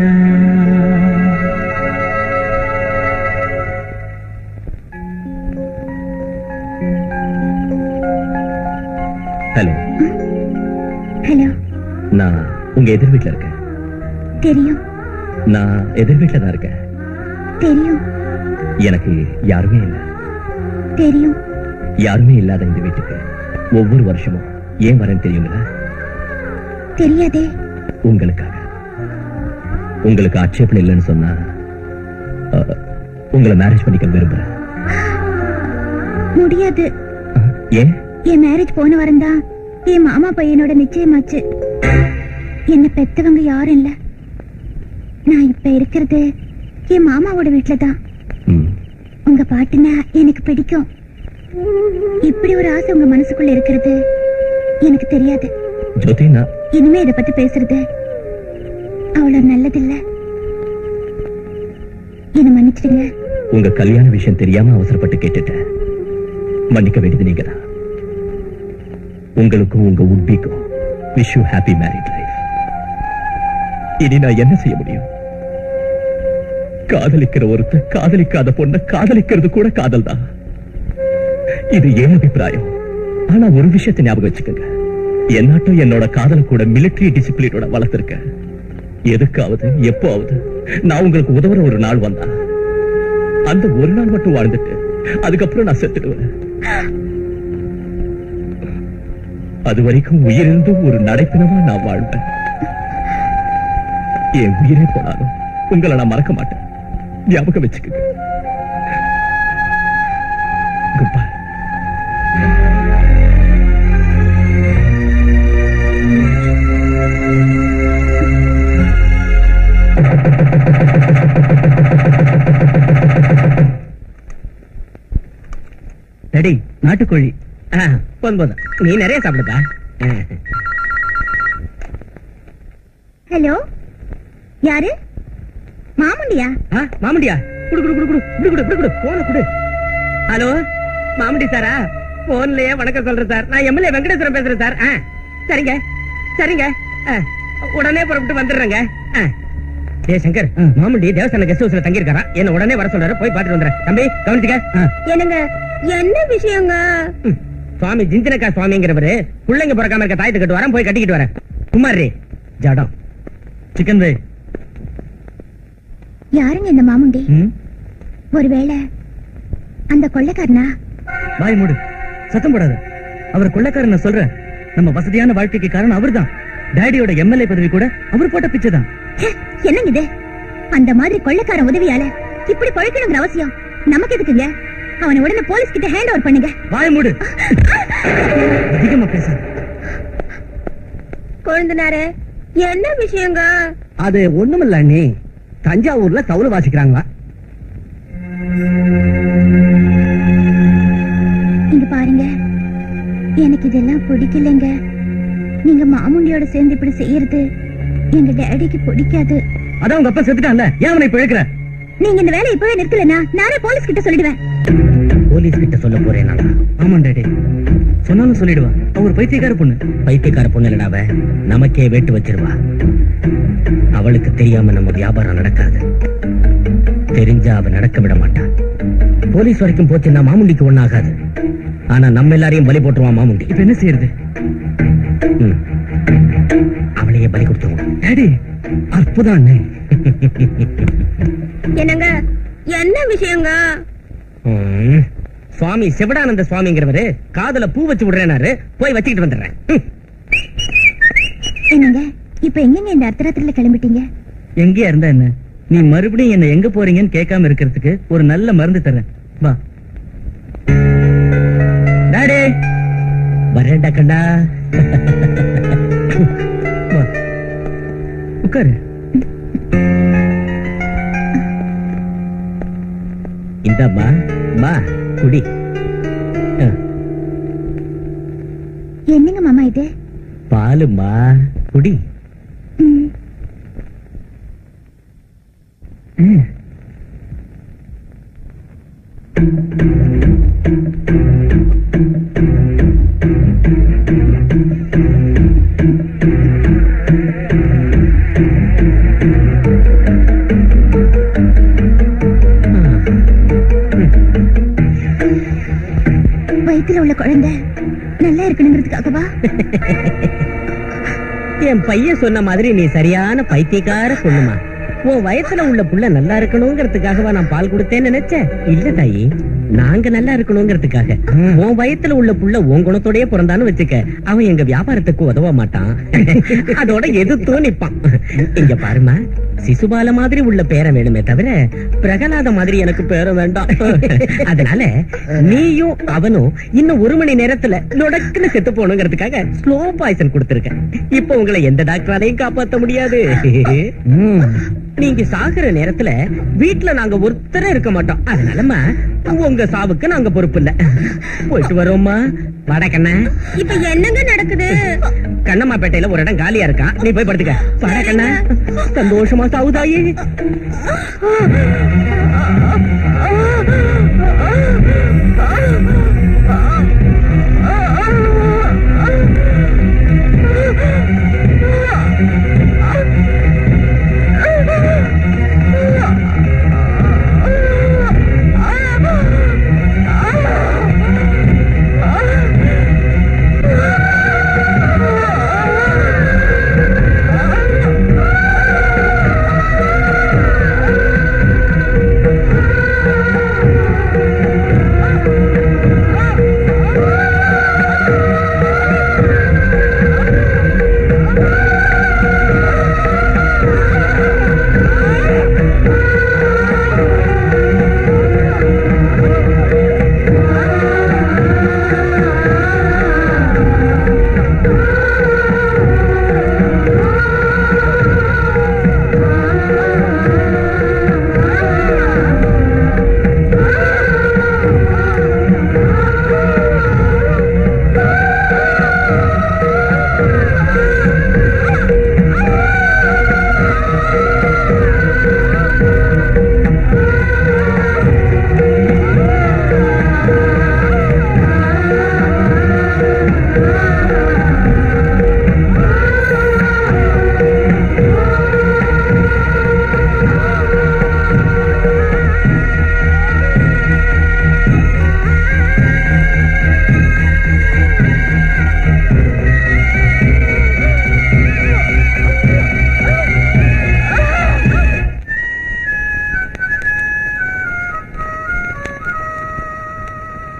ஹலோ ஹலோ நான் உங்க எதிர் வீட்டுல இருக்கேன் தெரியும் நான் எதிர் வீட்டுல தான் இருக்கேன் தெரியும் எனக்கு யாருமே இல்லை தெரியும் யாருமே இல்லாத இந்த வீட்டுக்கு ஒவ்வொரு வருஷமும் ஏன் வரேன்னு தெரியுங்களா தெரியாதே உங்களுக்காக உங்களுக்கு ஆட்சேபணம் இல்லைன்னு சொன்னா உங்களை மேரேஜ் பண்ணிக்க விரும்புறேன் முடியாது ஏன் என் மேரேஜ் போன வாரம் தான் என் மாமா பையனோட நிச்சயமாச்சு என்ன பெத்தவங்க யாரும் இல்ல நான் இப்ப இருக்கிறது என் மாமாவோட வீட்டுல தான் உங்க பாட்டுனா எனக்கு பிடிக்கும் இப்படி ஒரு ஆசை உங்க மனசுக்குள்ள இருக்கிறது எனக்கு தெரியாது ஜோதினா இனிமே இத பத்தி பேசுறது அவ்வளவு நல்லதில்ல என்ன மன்னிச்சிடுங்க உங்க கல்யாண விஷயம் தெரியாம அவசரப்பட்டு கேட்டுட்டேன் மன்னிக்க வேண்டியது நீங்கதான் உங்களுக்கும் உங்க உட்பிக்கும் wish you happy married life இனி நான் என்ன செய்ய முடியும் காதலிக்கிற ஒருத்தர் காதலிக்காத பொண்ண காதலிக்கிறது கூட காதல் தான் இது ஏன் அபிப்பிராயம் ஆனா ஒரு விஷயத்தை ஞாபகம் வச்சுக்கோங்க என்னாட்டும் என்னோட காதல கூட மிலிட்டரி டிசிப்ளினோட வளர்த்திருக்க எதுக்காவது எப்போவது நான் உங்களுக்கு உதவுற ஒரு நாள் வந்தா அந்த ஒரு நாள் மட்டும் வாழ்ந்துட்டு அதுக்கப்புறம் நான் செத்துடுவேன் அது வரைக்கும் உயிரிழந்தும் ஒரு நடைப்பினமா நான் வாழ்வேன் என் உயிரே போனாலும் உங்களை நான் மறக்க மாட்டேன் ஞாபகம் வச்சுக்கோங்க குட் பை ரெடி நாட்டுக்கோழி போதும் நீ நிறைய சாப்பிடுதா ஹலோ யாரு மாமுண்டியா? மாமுண்டியா? குடு குடு குடு குடு குடு குடு குடு குடு போன குடு. ஹலோ மாமுண்டி சாரா? போன்லயே வணக்கம் சொல்றேன் சார். நான் எம்எல்ஏ வெங்கடேஸ்வரன் பேசுறேன் சார். சரிங்க சரிங்க, உடனே புறப்பட்டு வந்துடுறேங்க. ஏ சங்கர், மாமுண்டி தேவஸ்தான கெஸ்ட் ஹவுஸ்ல தங்கி இருக்காரா, என்ன உடனே வர சொல்றாரு, போய் பாத்துட்டு வந்துடுறேன். தம்பி கவனிச்சுக்க. என்னங்க, என்ன விஷயங்க? சுவாமி ஜிஞ்சனக்கா சுவாமிங்கிறவரு பிள்ளைங்க பிறக்காம இருக்க தாயத்தை கட்டு வரேன், போய் கட்டிக்கிட்டு வரேன். குமாரி ஜடம் சிக்கன் வே. யாருங்க இந்த மாமுண்டி? ஒருவேளை அந்த கொள்ளைக்காரனா? வாய் மூடு, சத்தம் போடாத. அவர் கொள்ளைக்காரன் சொல்றேன். நம்ம வசதியான வாழ்க்கைக்கு காரணம் அவர்தான். டாடியோட எம்எல்ஏ பதவி கூட அவர் போட்ட பிச்சை தான். என்னங்க இது? அந்த மாதிரி கொள்ளைக்காரன் உதவியால இப்படி பழக்கணுங்கிற அவசியம் நமக்கு எதுக்குங்க? அவனை உடனே போலீஸ் கிட்ட ஹேண்ட் ஓவர் பண்ணுங்க. வாய் மூடு, அதிகமா பேச. கொழுந்தனாரே, என்ன விஷயங்க? அது ஒண்ணுமில்ல அண்ணி, தஞ்சாவூர்ல கவுளு வாசிக்கிறாங்களா. இங்க பாருங்க, எனக்கு இதெல்லாம் பிடிக்கலங்க. நீங்க மாமுண்டியோட சேர்ந்து இப்படி செய்யறது எங்க டேடிக்கு பிடிக்காது. அதான் உங்க அப்பா செத்துட்டான்ல, ஏன் அவனை இப்ப இழுக்கிற? நீங்க இந்த வேலையை இப்பவே நிறுத்தலனா நானே போலீஸ் கிட்ட சொல்லிடுவேன். போலீஸ் கிட்ட சொல்ல போறேன் நானா? ஆமா டாடி, சொன்னாலும் சொல்லிடுவா. அவர் பைத்தியக்கார பொண்ணு. பைத்தியக்கார பொண்ணு இல்லடாவ, நமக்கே வேட்டு வச்சிருவா. அவளுக்கு தெரியாம நம்ம வியாபாரம் நடக்காது. தெரிஞ்சா அவ நடக்க விட மாட்டான். போலீஸ் வரைக்கும் போச்சுன்னா மாமுண்டிக்கு ஒண்ணாகாது. ஆனா நம்ம எல்லாரையும் பலி போட்டுருவான் மாமுண்டி. இப்ப என்ன செய்யறது? அவளையே பலி கொடுத்துருவோம். டாடி அற்புதம். என்னங்க, என்ன விஷயங்க? சுவாமி சிவடானந்த சுவாமிங்கிறவரு காதுல பூ வச்சு விடுறேனாரு, போய் வச்சுக்கிட்டு வந்துடுறேன். என்னங்க, இப்ப எங்கங்க இந்த அர்த்தராத்திரில கிளம்பிட்டீங்க? எங்கேயா இருந்தா என்ன, நீ மறுபடியும் என்ன எங்க போறீங்கன்னு கேட்காம இருக்கிறதுக்கு ஒரு நல்ல மருந்து தரேன். வா டாடே. வரேன்டா கண்டா. உட்காரு. இந்தாம்மா, மா குடி. என்னங்க மாமா இது? பாலுமா, குடி. வயித்துல உள்ள குழந்தை நல்லா இருக்கணுங்கிறதுக்காகவா? என் பையன் சொன்ன மாதிரி நீ சரியான பைத்தியக்கார பொண்ணுமா. உன் வயசுல உள்ள புள்ள நல்லா இருக்கணுங்கிறதுக்காகவா நான் பால் கொடுத்தேன்னு நினைச்சேன். இல்ல தாயி, நாங்க நல்லா இருக்கணுங்கிறதுக்காக. உன் வயத்துல உள்ள புள்ள உன் குணத்தோடய பிறந்தான்னு வச்சுக்க, அவன் எங்க வியாபாரத்துக்கு உதவ மாட்டான். அதோட எதிர்த்தும் நிப்பான். இங்க பாருமா, சிசுபால மாதிரி உள்ள பேரை வேணுமே தவிர பிரகலாத மாதிரி எனக்கு பேர வேண்டாம். அதனால நீயும் அவனும் இன்னும் 1 மணி நேரத்துல நொடக்குன்னு செத்து போகணுங்கிறதுக்காக ஸ்லோ பாய்சன் கொடுத்திருக்க. இப்ப உங்களை எந்த டாக்டராலையும் காப்பாற்ற முடியாது. நீங்க சாகுற நேரத்துல வீட்டுல நாங்க ஒருத்தர இருக்க மாட்டோம். அதனாலமா உங்க சாவுக்கு நாங்க பொறுப்பு இல்ல. போயிட்டு வரோம்மா. வாடா கண்ணா. இப்ப என்னங்க நடக்குது? கண்ணம்மாப்பேட்டையில ஒரு இடம் காலியா இருக்கா, நீ போய் படுத்துக்க. வாடா கண்ணா. சந்தோஷமா சாவுதாயி.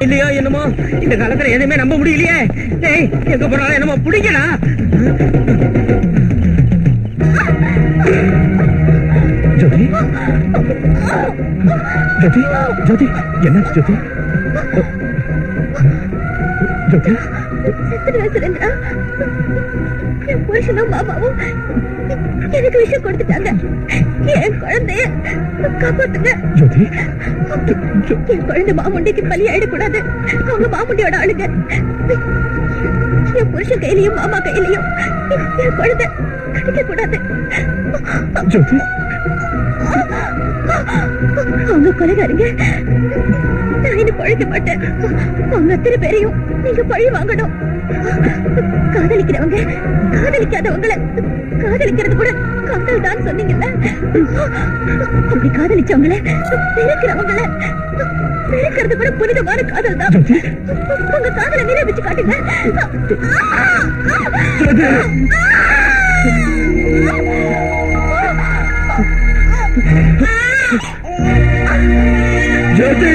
இல்லையோ என்னமோ இந்த காலத்துல எதுவுமே நம்ப முடியலையே. டேய், எங்க போனாலும் என்னமோ பிடிக்கடா. ஜோதி ஜோதி ஜோதி என்ன ஜோதி ஜோதி சுரேந்திரா, என் புருஷனும் மாமாவும் எனக்கு விஷயம் கொடுத்துட்டாங்க. என் குழந்தைய காப்பாத்துங்க. ஜோதி என் குழந்தை மாமுண்டிக்கு பலி ஆயிடக்கூடாது. அவங்க மாமுண்டியோட ஆளுங்க. என் புருஷன் கையிலையும் மாமா கையிலையும் என் குழந்தை கிடைக்க கூடாது. ஜோதி அவங்க கொலைகாரங்க. நான் இன்னும் பழிக்க மாட்டேன். அவங்க அத்தனை பேரையும் நீங்க பழி வாங்கணும். காதலிக்கிறவங்க காதலிக்காதவங்களை காதலிக்கிறது கூட காதல் தான் சொன்னீங்கல்ல. அப்படி காதலிச்சவங்கள பிரிக்கிறவங்கள பிரிக்கிறது கூட புனிதமான காதல் தான். உங்க காதலை நிரூபிச்சு காட்டுங்க. ஜோதி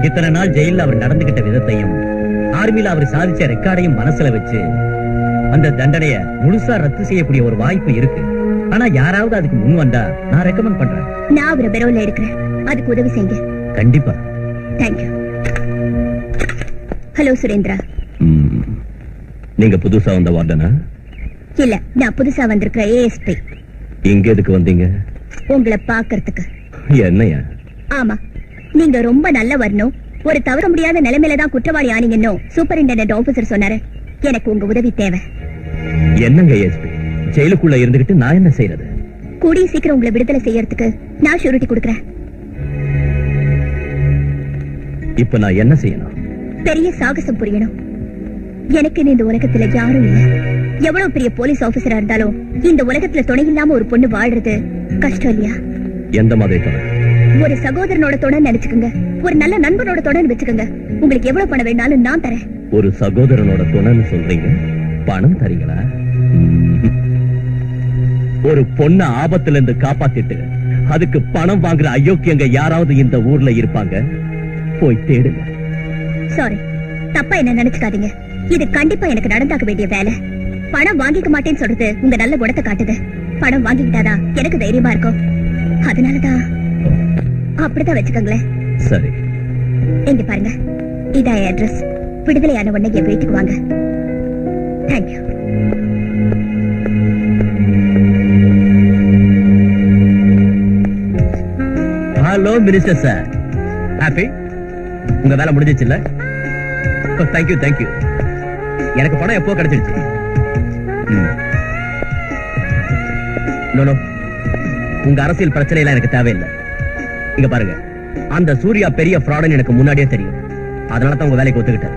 இத்தனை நாள் ஜெயில அவர் நடந்துகிட்ட விதத்தையும் ஆர்மியில அவர் சாதிச்ச ரெக்கார்டையும் மனசுல வச்சு அந்த தண்டனைய முழுசா ரத்து செய்யக்கூடிய ஒரு வாய்ப்பு இருக்கு. ஆனா யாராவது அதுக்கு முன் வந்தா நான் ரெக்கமெண்ட் பண்றேன். நான் அவரை பெரோல எடுக்கிறேன். அதுக்கு உதவி செய்யுங்க. கண்டிப்பா. தேங்க்யூ. ஹலோ சுரேந்திரா. நீங்க புதுசா வந்த வார்டனா? இல்ல, நான் புதுசா வந்திருக்கிற ஏஎஸ்பி. இங்க எதுக்கு வந்தீங்க? உங்களை பாக்குறதுக்கு. என்னையா? ஆமா, நீங்க ரொம்ப நல்ல வரணும். ஒரு தவிர முடியாத நிலைமையில தான் குற்றவாளி ஆனீங்கன்னு சூப்பரிண்டெண்டன்ட் ஆபீசர் சொன்னாரு. எனக்கு உங்க உதவி தேவை. என்னங்க ஏஎஸ்பி, ஜெயிலுக்குள்ள இருந்துகிட்டு நான் என்ன செய்யறது? கூடிய சீக்கிரம் உங்களை விடுதலை செய்யறதுக்கு நான் ஷூரிட்டி கொடுக்கறேன். இப்ப நான் என்ன செய்யணும்? பெரிய சாகசம் புரியணும். எனக்கு இந்த உலகத்துல யாரும் இல்ல. எவ்வளவு பெரிய போலீஸ் ஆபீசரா இருந்தாலும் இந்த உலகத்துல துணை இல்லாம ஒரு பொண்ணு வாழ்றது கஷ்டம் இல்லையா? எந்த மாதிரி துணை? ஒரு சகோதரனோட துணை நினைச்சுக்கோங்க. ஒரு நல்ல நண்பனோட துணை வச்சுக்கோங்க. உங்களுக்கு எவ்வளவு பணம் வேணாலும் நான் தரேன். ஒரு சகோதரனோட துணைன்னு சொல்றீங்க, பணம் தரீங்களா? ஒரு பொண்ண ஆபத்துல இருந்து காப்பாத்திட்டு அதுக்கு பணம் வாங்குற அயோக்கியங்க யாராவது இந்த ஊர்ல இருப்பாங்க? போய் தேடுங்க. சாரி, தப்பா என்ன நினைச்சுக்காதீங்க. இது கண்டிப்பா எனக்கு நடந்தாக்க வேண்டிய வேலை. பணம் வாங்கிக்க மாட்டேன்னு சொல்றது உங்க நல்ல குணத்தை காட்டுது. பணம் வாங்கிக்கிட்டாதான் எனக்கு தைரியமா இருக்கும். அதனாலதான் அப்படிதான் வச்சுக்கோங்களேன். சரி, இங்க பாருங்க, இதான் அட்ரஸ். விடுதலையான உடனே என் வீட்டுக்கு வாங்க. Thank you. Hello minister sir, happy? உங்க வேலை முடிஞ்சிச்சு இல்ல? Thank you thank you. எனக்கு பணம் எப்போ கிடைச்சிருச்சு. உங்க அரசியல் பிரச்சனை எல்லாம் எனக்கு தேவையில்லை. இங்க பாருங்க, அந்த சூர்யா பெரிய ஃப்ராடுன்னு எனக்கு முன்னாடியே தெரியும். அதனால தான் உங்க வேலைக்கு ஒத்துக்கிட்டேன்.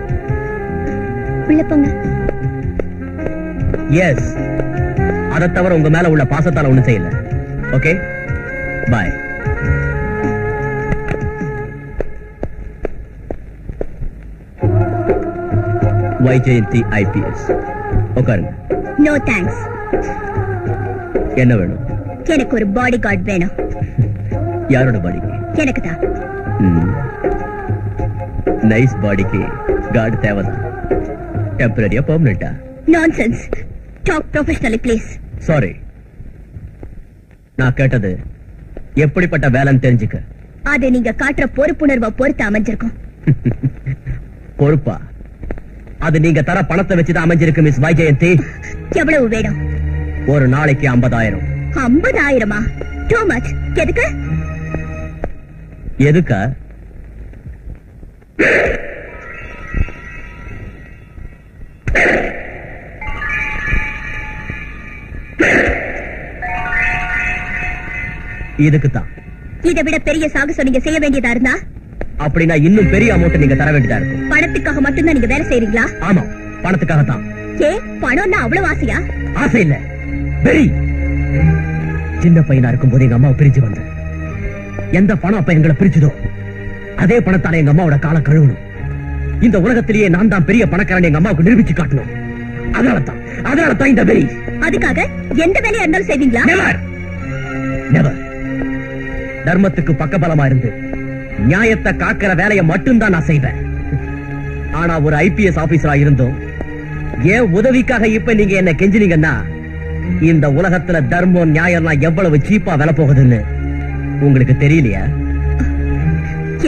எஸ், அதை தவிர உங்க மேல உள்ள பாசத்தால ஒண்ணும் செய்யல. Okay, bye. வைஜெயந்தி ஐபிஎஸ். உட்காருங்க. No thanks. என்ன வேணும்? எனக்கு ஒரு பாடி கார்டு வேணும். யாரோட பாடிக்கு? எனக்கு தான். நைஸ் பாடிக்கு கார்டு தேவைதான். டெம்பரரியா பெர்மனண்டா? Nonsense. Talk professionally please. Sorry, நான் கேட்டது எப்படிப்பட்ட வேலைன்னு தெரிஞ்சுக்க. அது நீங்க காட்டுற பொறுப்புணர்வை பொறுத்து அமைஞ்சிருக்கும். பொறுப்பா? அது நீங்க தர பணத்தை வச்சுதான் அமைஞ்சிருக்கு மிஸ் வைஜெயந்தி. எவ்வளவு வேணும்? ஒரு நாளைக்கு 50,000. 50,000? Too much. எதுக்கு? எதுக்கா? இதுக்குத்தான். இதை விட பெரிய சாகசம் நீங்க செய்ய வேண்டியதா இருந்தா? அப்படின்னா இன்னும் பெரிய அமௌண்ட் நீங்க தர வேண்டியதா இருக்கும். பணத்துக்காக மட்டும்தான் நீங்க வேலை செய்றீங்களா? ஆமா, பணத்துக்காகத்தான். ஏ, பணம்னா அவ்வளவு ஆசையா? ஆசை இல்ல, வெறி. சின்ன பையனா இருக்கும் போது எங்க அம்மாவை பிரிஞ்சு வந்தேன். எந்த பணம் அப்ப எங்களை பிரிச்சுதோ அதே பணத்தால எங்க அம்மாவோட காலை கழுவணும். இந்த உலகத்திலேயே நான் தான் பெரிய பணக்காரன் எங்க அம்மாவுக்கு நிரூபிச்சு காட்டணும். அதனாலதான் இந்த வெறி. அதுக்காக எந்த வேலையா இருந்தாலும் செய்வீங்களா? Never. Never. தர்மத்துக்கு பக்கபலமா இருந்து நியாயத்தை காக்கிற வேலையை மட்டும்தான் நான் செய்வேன். ஆனா ஒரு ஐபிஎஸ் ஆபீசரா இருந்தோம் ஏன் உதவிக்காக இப்ப நீங்க என்ன கெஞ்சினீங்கன்னா இந்த உலகத்துல தர்மம் நியாயம்லாம் எவ்வளவு சீப்பா விலை போகுதுன்னு உங்களுக்கு தெரியலையா?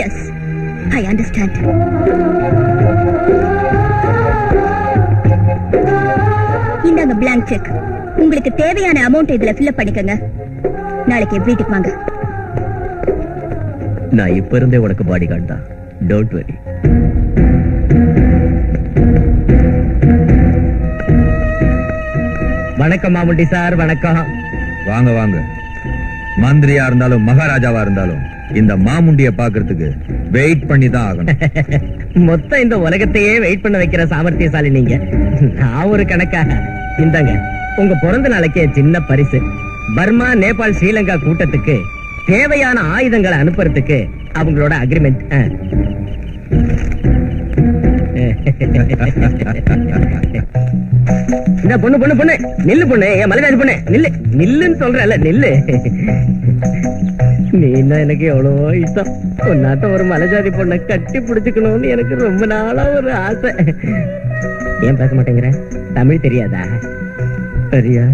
Yes, I understand. இந்தாங்க பிளாங்க் செக். உங்களுக்கு தேவையான அமௌண்ட் இதுல ஃபில் பண்ணிக்கங்க. நாளைக்கு வீட்டுக்கு வாங்க. நான் இப்ப இருந்தே உனக்கு பாடி கார்டு தான். Don't worry. வணக்கம் மாமுண்டி சார். வணக்கம். வாங்க வாங்க. மந்திரியா இருந்தாலும் மகாராஜாவா இருந்தாலும் இந்த மாமுண்டிய பாக்குறதுக்கு வெயிட் பண்ணி தான் ஆகணும். மொத்தம் இந்த உலகத்தையே வெயிட் பண்ண வைக்கிற சாமர்த்தியசாலி நீங்க. நான் ஒரு கணக்காக. இந்தாங்க உங்க பிறந்த நாளைக்கு சின்ன பரிசு. பர்மா, நேபாள், ஸ்ரீலங்கா கூட்டத்துக்கு தேவையான ஆயுதங்களை அனுப்புறதுக்கு அவங்களோட அக்ரிமெண்ட். இந்த பொண்ணு பொண்ணு பொண்ணு நில்லு பொண்ணு, என் மலைராஜ் பொண்ணு நில்லு. நில்லுன்னு சொல்றல, நில்லு. நீ தான் எனக்கு எவ்வளவோ இஷ்டம். உன்னாட்ட ஒரு மலைஜாதி பொண்ணை கட்டி பிடிச்சுக்கணும்னு எனக்கு ரொம்ப நாளா ஒரு ஆசை. ஏன் பேச மாட்டேங்கிற? தமிழ் தெரியாதா? சரியா?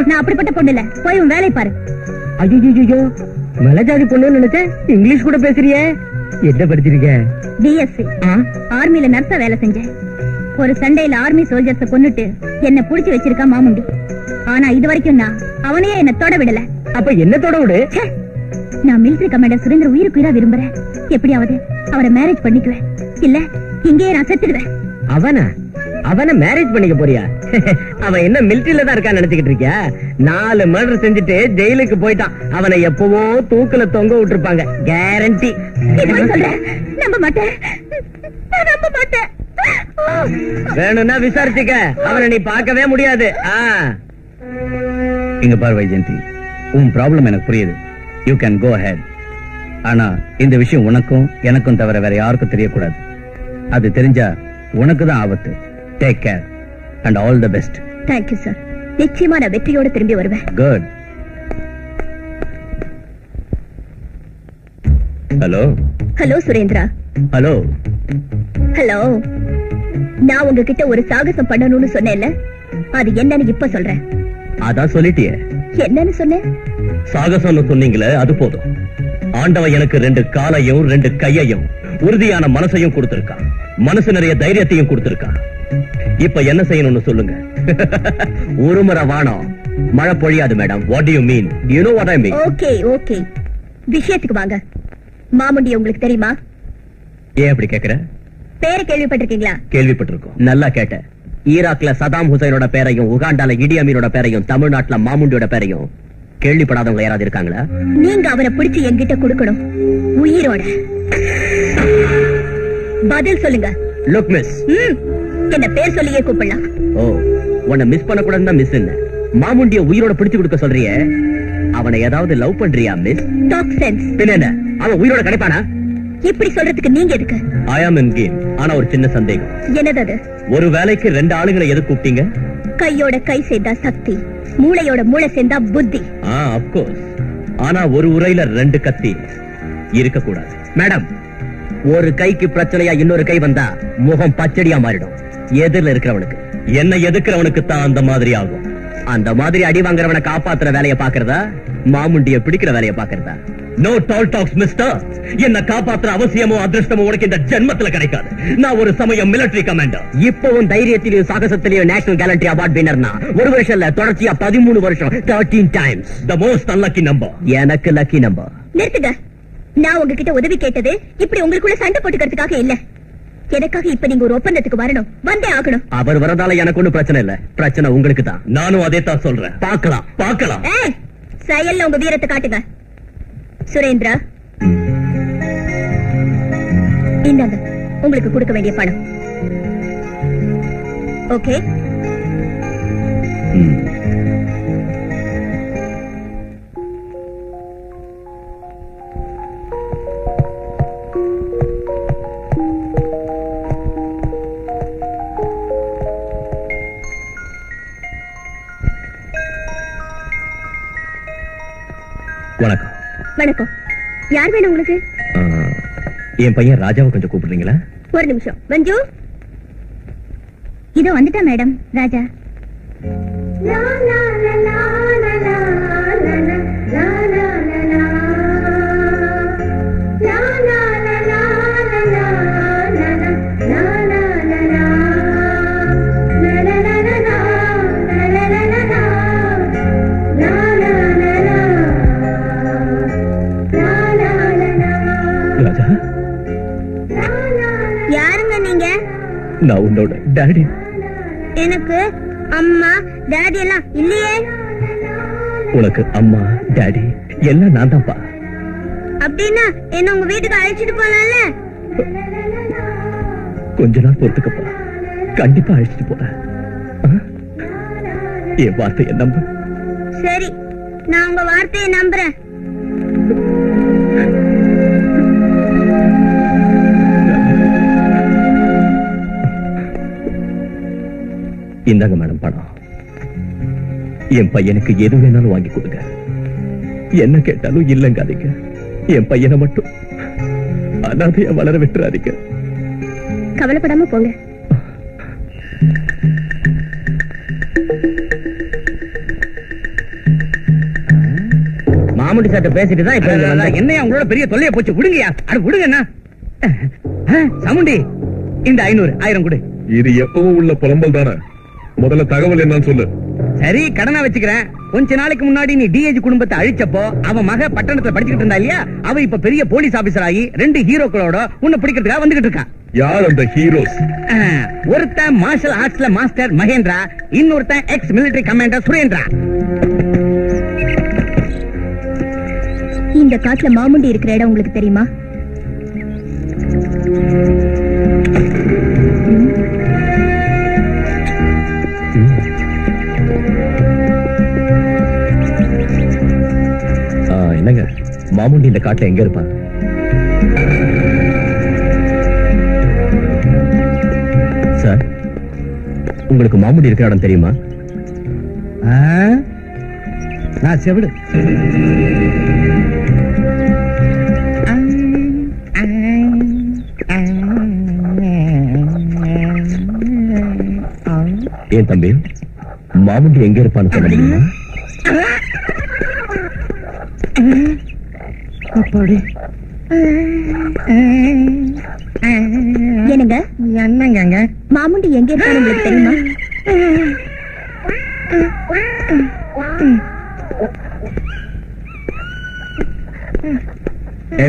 நான் அப்படிப்பட்ட பொண்ணு இல்ல. போய் உன் வேலை பாரு. ஐயோ, மலைஜாதி பொண்ணு நினைச்சேன். இங்கிலீஷ் கூட பேசுறிய. என்ன படிச்சிருக்க? பிஎஸ்சி. ஆர்மில நர்ஸா வேலை செஞ்சேன். ஒரு சண்டையில ஆர்மி சோல்ஜர்ஸ கொன்னுட்டு என்ன புடிச்சு வச்சிருக்கா மாமுண்டி. ஆனா இது வரைக்கும் நான் அவனையே என்ன தொட விடல. அப்ப என்ன தொட விடு? நான் மிலிட்டரி கமாண்டர் சுரேந்திர உயிருக்கு உயிரா விரும்புறேன். எப்படியாவது அவரை மேரேஜ் பண்ணிக்குவேன். இல்ல இங்கேயே நான் செத்துடுவேன். அவனை மேரேஜ் பண்ணிக்க போறியா? அவன் என்ன மிலிட்டரியில தான் இருக்கான்னு நினைச்சுக்கிட்டு இருக்கியா? 4 மர்டர் செஞ்சுட்டு ஜெயிலுக்கு போயிட்டான். அவனை எப்பவோ தூக்குல தொங்க விட்டுருப்பாங்க. கேரண்டி. நம்ப மாட்டேன். வேணும்னா விசாரிச்சுக்க. அவனை நீ பார்க்கவே முடியாது. இங்க பாரு வைஜெயந்தி, உன் ப்ராப்ளம் எனக்கு புரியுது. You can go ahead. ஆனா இந்த விஷயம் உனக்கும் எனக்கும் தவிர வேற யாருக்கும் தெரியக்கூடாது. அது தெரிஞ்சா உனக்கு தான் ஆபத்து. Take care and all the best. Thank you sir. நிச்சயமா நான் வெற்றியோட திரும்பி வருவேன். Good. Hello. Hello Surendra. Hello. Hello. நான் உங்ககிட்ட ஒரு சாகசம் பண்ணணும்னு சொன்னேன்ல, அது என்னன்னு இப்ப சொல்றேன். அதான் சொல்லிட்டியே. என்னன்னு சொன்னேன்? சாகசம்னு சொன்னீங்களே, அது போதும். ஆண்டவன் எனக்கு 2 காலையும் 2 கையையும் உறுதியான மனசையும் கொடுத்திருக்கான். மனசு நிறைய தைரியத்தையும் கொடுத்திருக்கான். இப்ப என்ன செய்யணும்னு சொல்லுங்க. ஒரு முறை வானம் மழை பொழியாது madam. What do you mean? You know what I mean. Okay okay, விஷயத்துக்கு வாங்க. மாமுண்டி உங்களுக்கு தெரியுமா? ஏன் அப்படி கேக்குற? பேரை கேள்விப்பட்டிருக்கீங்களா? கேள்விப்பட்டிருக்கோம். நல்லா கேட்ட. ஈராக்ல சதாம் ஹுசைனோட பேரையும், உகாண்டால இடி அமீனோட பேரையும், தமிழ்நாட்டுல மாமுண்டியோட பேரையும் கேள்விப்படாதவங்க யாராவது இருக்காங்களா? நீங்க அவரை பிடிச்சு என்கிட்ட கொடுக்கணும், உயிரோட. பதில் சொல்லுங்க. லுக் மிஸ், என்ன பேர் சொல்லியே கூப்பிடலாம். ஓ, உன்னை மிஸ் பண்ண கூடாதுன்னு தான் மிஸ். என்ன மாமுண்டிய உயிரோட பிடிச்சு கொடுக்க சொல்றிய? அவனை ஏதாவது லவ் பண்றியா மிஸ்? Talk sense. பின்ன என்ன, அவன் உயிரோட கிடைப்பானா? இப்படி சொல்றதுக்கு நீங்க எதுக்கு? ஐ ஆம் இன் கேம். ஆனா ஒரு சின்ன சந்தேகம். என்னது அது? ஒரு வேலைக்கு 2 ஆளுங்களை எது கூப்பிட்டீங்க? கையோட கை சேர்ந்தா சக்தி, மூளையோட மூளை சேர்ந்தா புத்தி. Of course. ஆனா ஒரு உரையில 2 கத்தி இருக்க கூடாது. மேடம், ஒரு கைக்கு பிரச்சனையா இன்னொரு கை வந்தா முகம் பச்சடியா மாறிடும். எதிரில இருக்கிறவனுக்கு, என்ன எதுக்குறவனுக்கு தான் அந்த மாதிரி ஆகும். அந்த மாதிரி அடி வாங்குறவனை காப்பாத்துற வேலையை பாக்குறதா, மாமுண்டிய பிடிக்கிற வேலையை பாக்குறதா? நோ டால் டாக்ஸ் மிஸ்டர். என்ன காப்பாத்துற அவசியமோ அதிர்ஷ்டமோ உனக்கு இந்த ஜென்மத்துல கிடைக்காது. நான் ஒரு சமயம் மிலிட்டரி கமாண்டர். இப்பவும் தைரியத்திலேயும் சாகசத்திலேயும் நேஷனல் கேலண்டரி அவார்ட் வின்னர்னா ஒரு வருஷம் இல்ல, தொடர்ச்சியா 13 வருஷம், 13 times. The most unlucky number. எனக்கு லக்கி நம்பர். நிறுத்துங்க. நான் உங்ககிட்ட உதவி கேட்டது இப்படி உங்களுக்குள்ள சண்டை போட்டுக்கிறதுக்காக இல்ல. எனக்காக இப்ப நீங்க ஒரு ஒப்பந்தத்துக்கு வரணும், வந்தே ஆகணும். அவர் வரதால எனக்கு ஒன்னும் பிரச்சனை இல்ல. பிரச்சனை உங்களுக்கு தான். நானும் அதே தான் சொல்றேன். பார்க்கலாம் பார்க்கலாம். செயல்ல உங்க வீரத்தை காட்டுங்க. சுரேந்திரா, இந்தாங்க உங்களுக்கு கொடுக்க வேண்டிய பணம். ஓகே? வணக்கம். வணக்கம். யார் வேணும் உங்களுக்கு? என் பையன் ராஜாவை கொஞ்சம் கூப்பிடுறீங்களா? ஒரு நிமிஷம். மஞ்சு, இதோ வந்துட்டா மேடம். ராஜா. யாருங்க நீங்க? நான் உன்னோட டாடி. எனக்கு அம்மா டாடி எல்லாம் இல்லையே. உனக்கு அம்மா டாடி எல்லாம் நான் தான்ப்பா. அப்படின்னா என்ன உங்க வீட்டுக்கு அழைச்சிட்டு போலாம்ல? கொஞ்ச நாள் பொறுத்துக்கப்பா, கண்டிப்பா அழைச்சிட்டு போறேன். என் வார்த்தையை நம்ப. சரி, நான் உங்க வார்த்தையை நம்புறேன். இந்தாங்க மேடம் பணம். என் பையனுக்கு எது வேணாலும் வாங்கி கொடுங்க. என்ன கேட்டாலும் இல்லங்காதீங்க. என் பையனை மட்டும் அனாதையா வளர விட்டுறாதீங்க. கவலைப்படாம போங்க. மாமுண்டி சார்ட்ட பேசிட்டு தான் இப்ப என்னையா உங்களோட பெரிய தொல்லைய போச்சு. விடுங்கயா, அது விடுங்க. சாமுண்டி, இந்த 500 கொடு. இது எப்பவும் உள்ள புலம்பல் தானே. முதல்ல தகவல் என்னன்னு சொல்லு. சரி, கடனா வச்சுக்கிறேன். கொஞ்ச நாளைக்கு முன்னாடி நீ டிஏஜி குடும்பத்தை அழிச்சப்போ அவன் மக பட்டணத்துல படிச்சுக்கிட்டு இருந்தா இல்லையா, அவ இப்ப பெரிய போலீஸ் ஆபீசர் ஆகி 2 ஹீரோக்களோட உன்னை பிடிக்கிறதுக்காக வந்துகிட்டு இருக்கான். யார் அந்த ஹீரோஸ்? ஒருத்தன் மார்ஷல் ஆர்ட்ஸ்ல மாஸ்டர் மகேந்திரா, இன்னொருத்தன் எக்ஸ் மிலிட்டரி கமாண்டர் சுரேந்திரா. இந்த காட்டுல மாமுண்டி இருக்கிற இடம் உங்களுக்கு தெரியுமா? என்னங்க, மாமுண்டி இந்த காட்டுல எங்க இருப்பான்? சார், உங்களுக்கு மாமுண்டி இருக்கிற இடம் தெரியுமா? நான் செவிடு. ஏன் தம்பி, மாமுண்டி எங்க இருப்பான்னு சொல்ல முடியுமா? என்னங்க என்னங்க, மாமுண்டி எங்க இருப்பான்னு உங்களுக்கு தெரியுமா?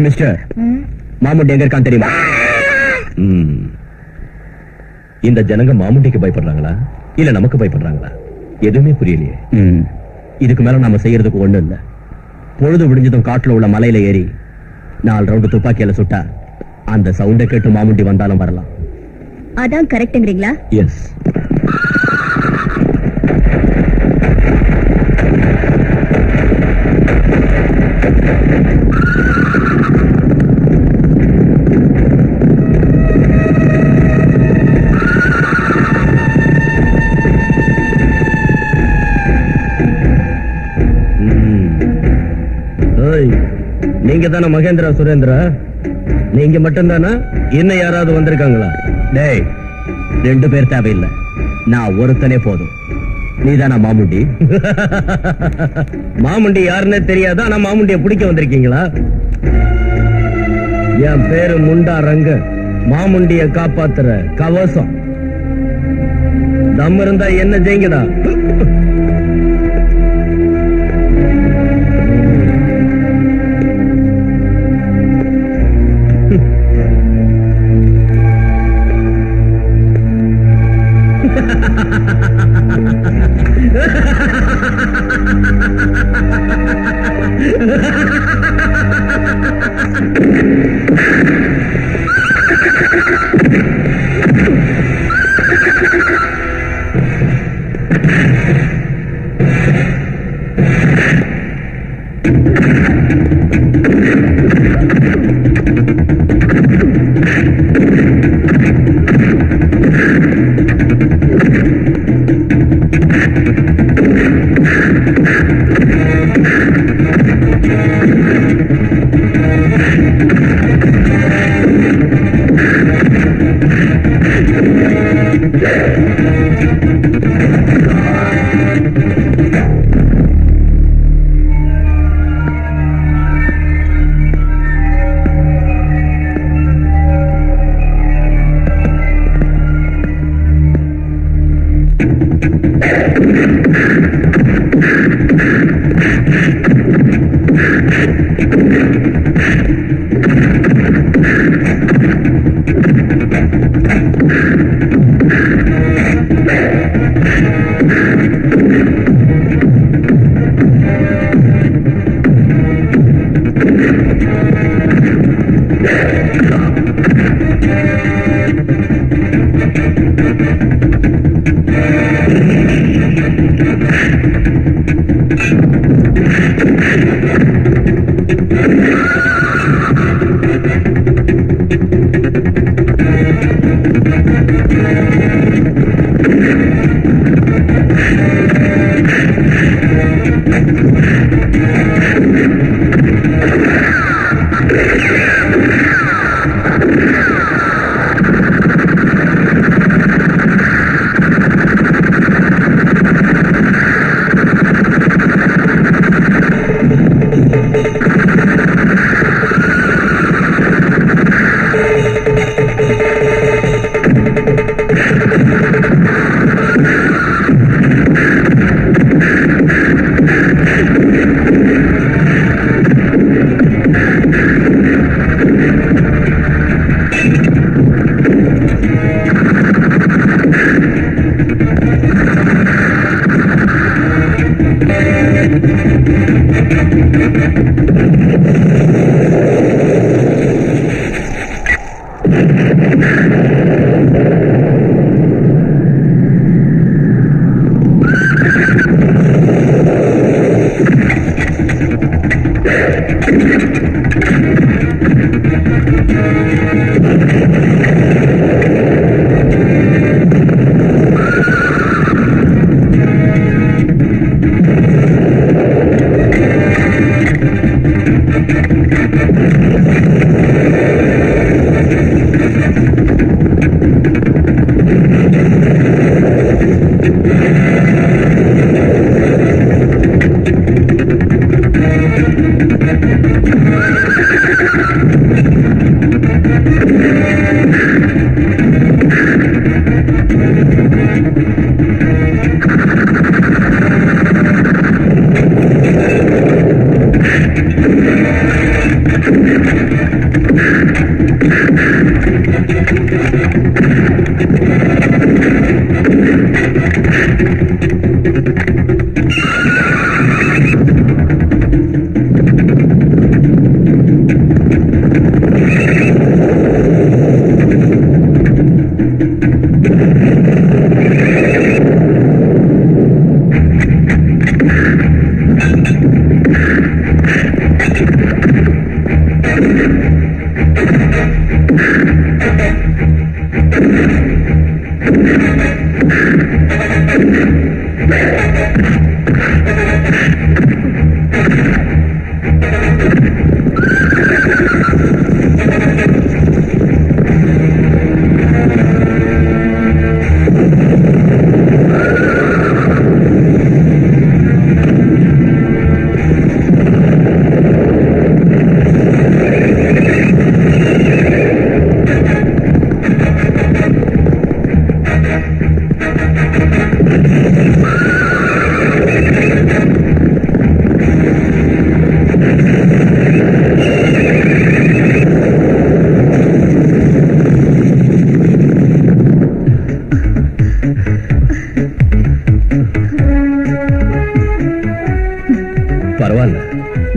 மிஸ்டர், மாமுண்டி எங்க இருக்கான்னு தெரியுமா? இந்த ஜனங்க மாமுண்டிக்கு பயப்படுறாங்களா இல்ல நமக்கு பயப்படுறாங்களா? எதுவுமே புரியலையே. இதுக்கு மேல நாம செய்யறதுக்கு ஒண்ணு இல்ல. பொழுது விடிஞ்சதும் காட்டுல உள்ள மலையில ஏறி 4 ரவுண்டு துப்பாக்கியில சுட்டா அந்த சவுண்டை கேட்டு மாமுண்டி வந்தாலும் வரலாம். அதான் கரெக்ட்ங்கறீங்களா? எஸ். நீங்க தானே மகேந்திரா சுரேந்திரா? நீங்க மட்டும் தானா? இன்னும் யாராவது வந்திருக்காங்களா? டேய், 2 பேர் தேவையில்லை, நான் ஒருத்தனே போதும். நீதானா மாமுண்டி? மாமுண்டி யாருன்னே தெரியாதா? ஆனா மாமுண்டிய பிடிக்க வந்திருக்கீங்களா? என் பேரு முண்டா ரங்க, மாமுண்டிய காப்பாத்துற கவசம். தம் இருந்தா என்ன ஜெயிங்கடா.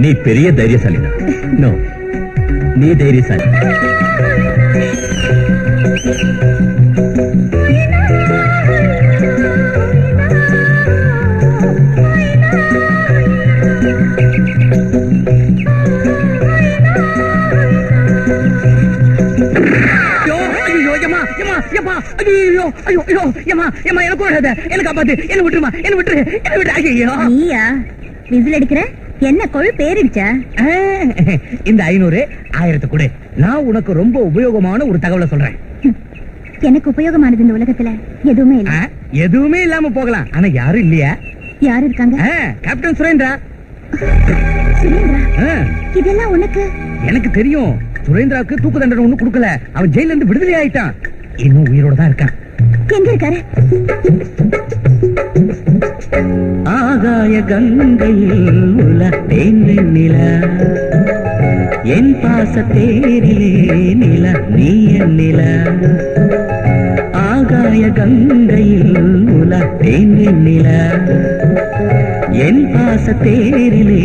நீ பெரிய தைரியசாலிதான். நோ, நீ தைரியசாலி. விசில் அடிக்கிற என்ன கொழு பேரிடுச்சா? இந்த 500 1000 கொடு. நான் உனக்கு ரொம்ப உபயோகமான ஒரு தகவலை சொல்றேன். எனக்கு உபயோகமானது இந்த உலகத்துல எதுவுமே இல்ல. எதுவுமே இல்லாம போகலாம், ஆனா யாரும் இல்லையா? யாரு இருக்காங்க? கேப்டன் சுரேந்திரா. சுரேந்திரா, இதெல்லாம் உனக்கு? எனக்கு தெரியும். சுரேந்திராவுக்கு தூக்கு தண்டனை ஒண்ணு கொடுக்கல. அவன் ஜெயில இருந்து விடுதலை ஆயிட்டான். இன்னும் உயிரோட தான் இருக்கான். எங்க இருக்காரு? ஆகாய கங்கையில் உலத்தேன் நில, என் பாச தேரிலே நில நீ என் நில. ஆகாய கங்கையில் உலத்தேன் நில, என் பாச தேரிலே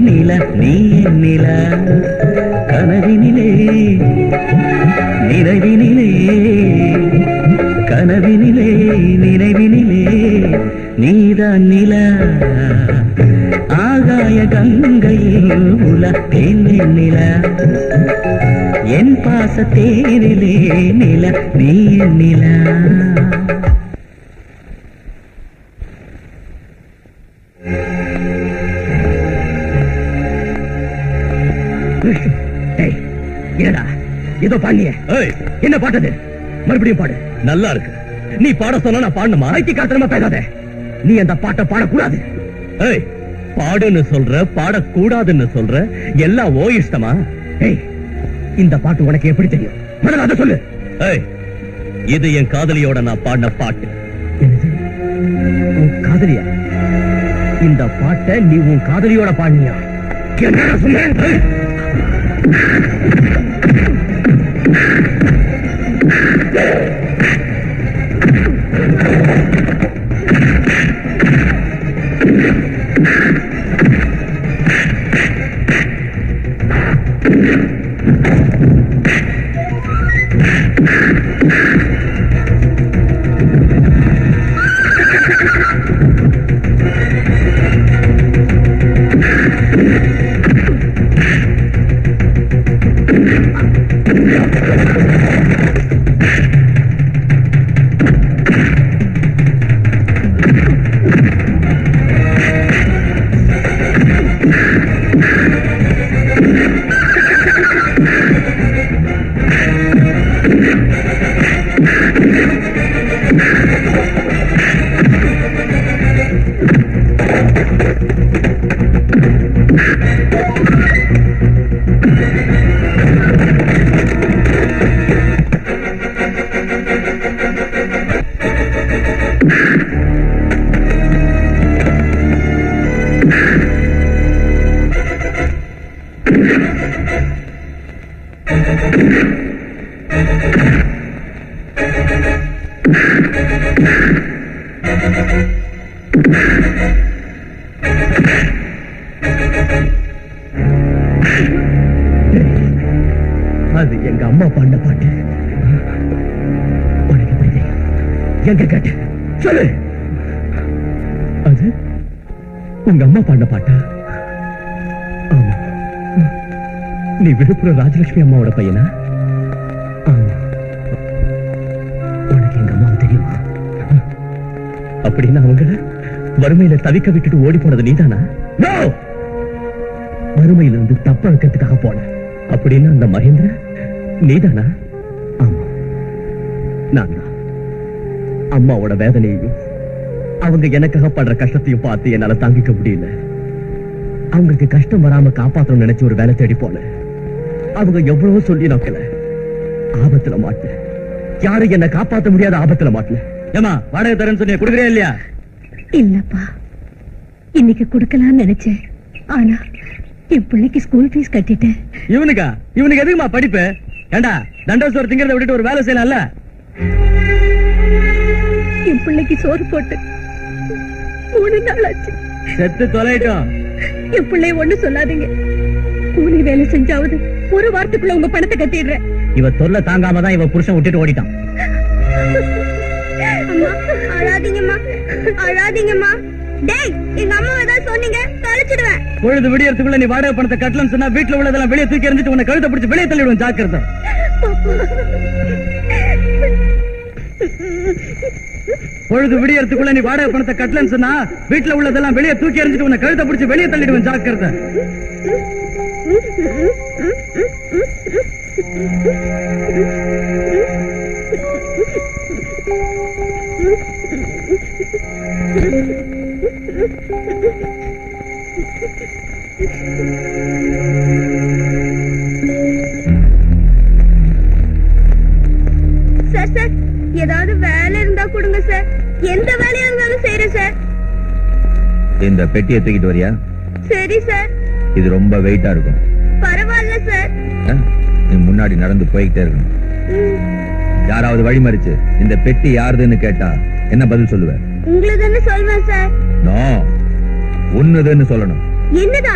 நில நீ என் நில. கனவினிலே நிறைவினிலே, கனவினிலே நினைவினிலே நீதான் நில. ஆகாய கங்கையில் உலத்தேன் நில, என் பாச தேரிலே நில நீ நில. ஏடா ஏதோ பாண்டிய என்ன பாட்டது? மறுபடியும் பாடு. நல்லா இருக்கு. நீ பாட சொன்னா நான் பாடணுமா? ஐத்தியக்காரத்தனமா பேசாத. நீ அந்த பாட்டை பாடக்கூடாது. பாடுன்னு சொல்ற, பாடக்கூடாதுன்னு சொல்ற, எல்லாம் ஓ இஷ்டமா? இந்த பாட்டு உனக்கு எப்படி தெரியும்? முதல்ல அதை சொல்லு. இது என் காதலியோட நான் பாடின பாட்டு. உன் காதலியா? இந்த பாட்டை நீ உன் காதலியோட பாடினியா? என்ன சொன்ன? அது எங்க அம்மா பாடின பாட்டு. உனக்கு எப்படி தெரியும்? எங்க கேட்டு சொல்லு. அது உங்க அம்மா பாடின பாட்டா? ஆமா. நீ விழுப்புரம் ராஜலட்சுமி அம்மாவோட பையனா? ஆமா. உனக்கு எங்க அம்மாவை தெரியுமா? அப்படின்னா அவங்க வறுமையில தவிக்க விட்டுட்டு ஓடி போனது நீதானா? வறுமையிலிருந்து தப்பழக்கிறதுக்காக போன அப்படின்னு அந்த மகேந்திர நீதானா? ஆமா, நான் தான். அம்மாவோட வேதனையையும் அவங்க எனக்காக படுற கஷ்டத்தையும் பார்த்து என்னால தாங்கிக்க முடியல. அவங்களுக்கு கஷ்டம் வராம காப்பாற்றணும் நினைச்சு ஒரு வேலை தேடி போன. அவங்க எவ்வளவோ சொல்லி நோக்கல. ஆபத்துல மாட்டல. யாரும் என்ன காப்பாற்ற முடியாத ஆபத்துல மாட்டல. ஏமா வாடகை தரேன்னு சொன்னிய கொடுக்குறே இல்லையா? இல்லப்பா, இன்னைக்கு கொடுக்கலாம்னு நினைச்சேன். ஆனா என் பிள்ளைக்கு ஸ்கூல் ஃபீஸ் கட்டிட்டேன். இவனுக்கு எதுக்குமா படிப்பு? ஏண்டா தண்டோசோர் திங்கிறத விட்டுட்டு ஒரு வேலை செய்யலாம்ல? என் பிள்ளைக்கு சோறு போட்டு 3 நாள் ஆச்சு. செத்து தொலைட்டோம். என் பிள்ளைய ஒண்ணு சொல்லாதீங்க. கூலி வேலை செஞ்சாவது ஒரு வாரத்துக்குள்ள உங்க பணத்தை கட்டிடுறேன். இவ தொல்லை தாங்காம தான் இவ புருஷன் விட்டுட்டு ஓடிட்டான். அழாதீங்கம்மா, அழாதீங்கம்மா. டேய், எங்க அம்மா ஏதாவது சொன்னீங்க கழிச்சிடுவேன். பொழுது விடியறதுக்குள்ள நீ வாடகை பணத்தை கட்டலன்னு சொன்னா வீட்டுல உள்ளதெல்லாம் வெளியே தூக்கி எறிஞ்சிட்டு உன்னை கழுத்தை பிடிச்சு வெளியே தள்ளிடுவேன். ஜாக்கிரதை. பொழுது விடியறதுக்குள்ள நீ வாடகை பணத்தை கட்டலன்னு சொன்னா வீட்டுல உள்ளதெல்லாம் வெளியே தூக்கி எறிஞ்சிட்டு உன்னை கழுத்தை பிடிச்சு வெளியே தள்ளிடுவேன். ஜாக்கிரதை. சார் சார், ஏதாவது வேலை இருந்தா கொடுங்க சார். எந்த வேலையா இருந்தாலும் செய்யறேன் சார். இந்த பெட்டியை தூக்கிட்டு வரியா? சரி சார். இது ரொம்ப வெயிட்டா இருக்கும். பரவாயில்ல சார். நீ முன்னாடி நடந்து போய்கிட்டே இருக்கணும். யாராவது வழிமறிச்சு இந்த பெட்டி யாருதுன்னு கேட்டா என்ன பதில் சொல்லுவ? உங்களுதுன்னு சொல்வேன் சார். நோ, உன்னதுன்னு சொல்லணும். என்னதா?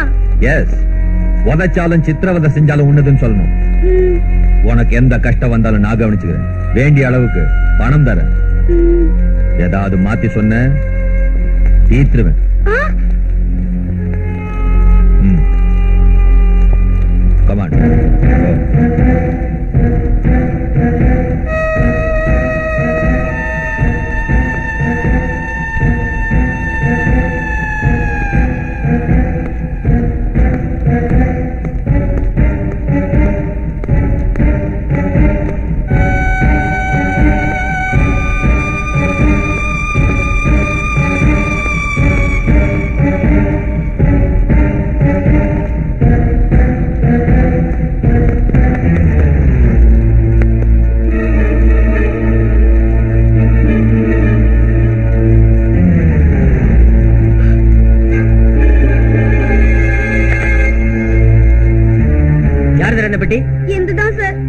எஸ், உதைச்சாலும் சித்திரவதை செஞ்சாலும் உன்னதுன்னு சொல்லணும். உனக்கு எந்த கஷ்டம் வந்தாலும் நான் கவனிச்சுக்கிறேன். வேண்டிய அளவுக்கு பணம் தரேன். ஏதாவது மாத்தி சொன்ன தீத்துருவேன். கமான்.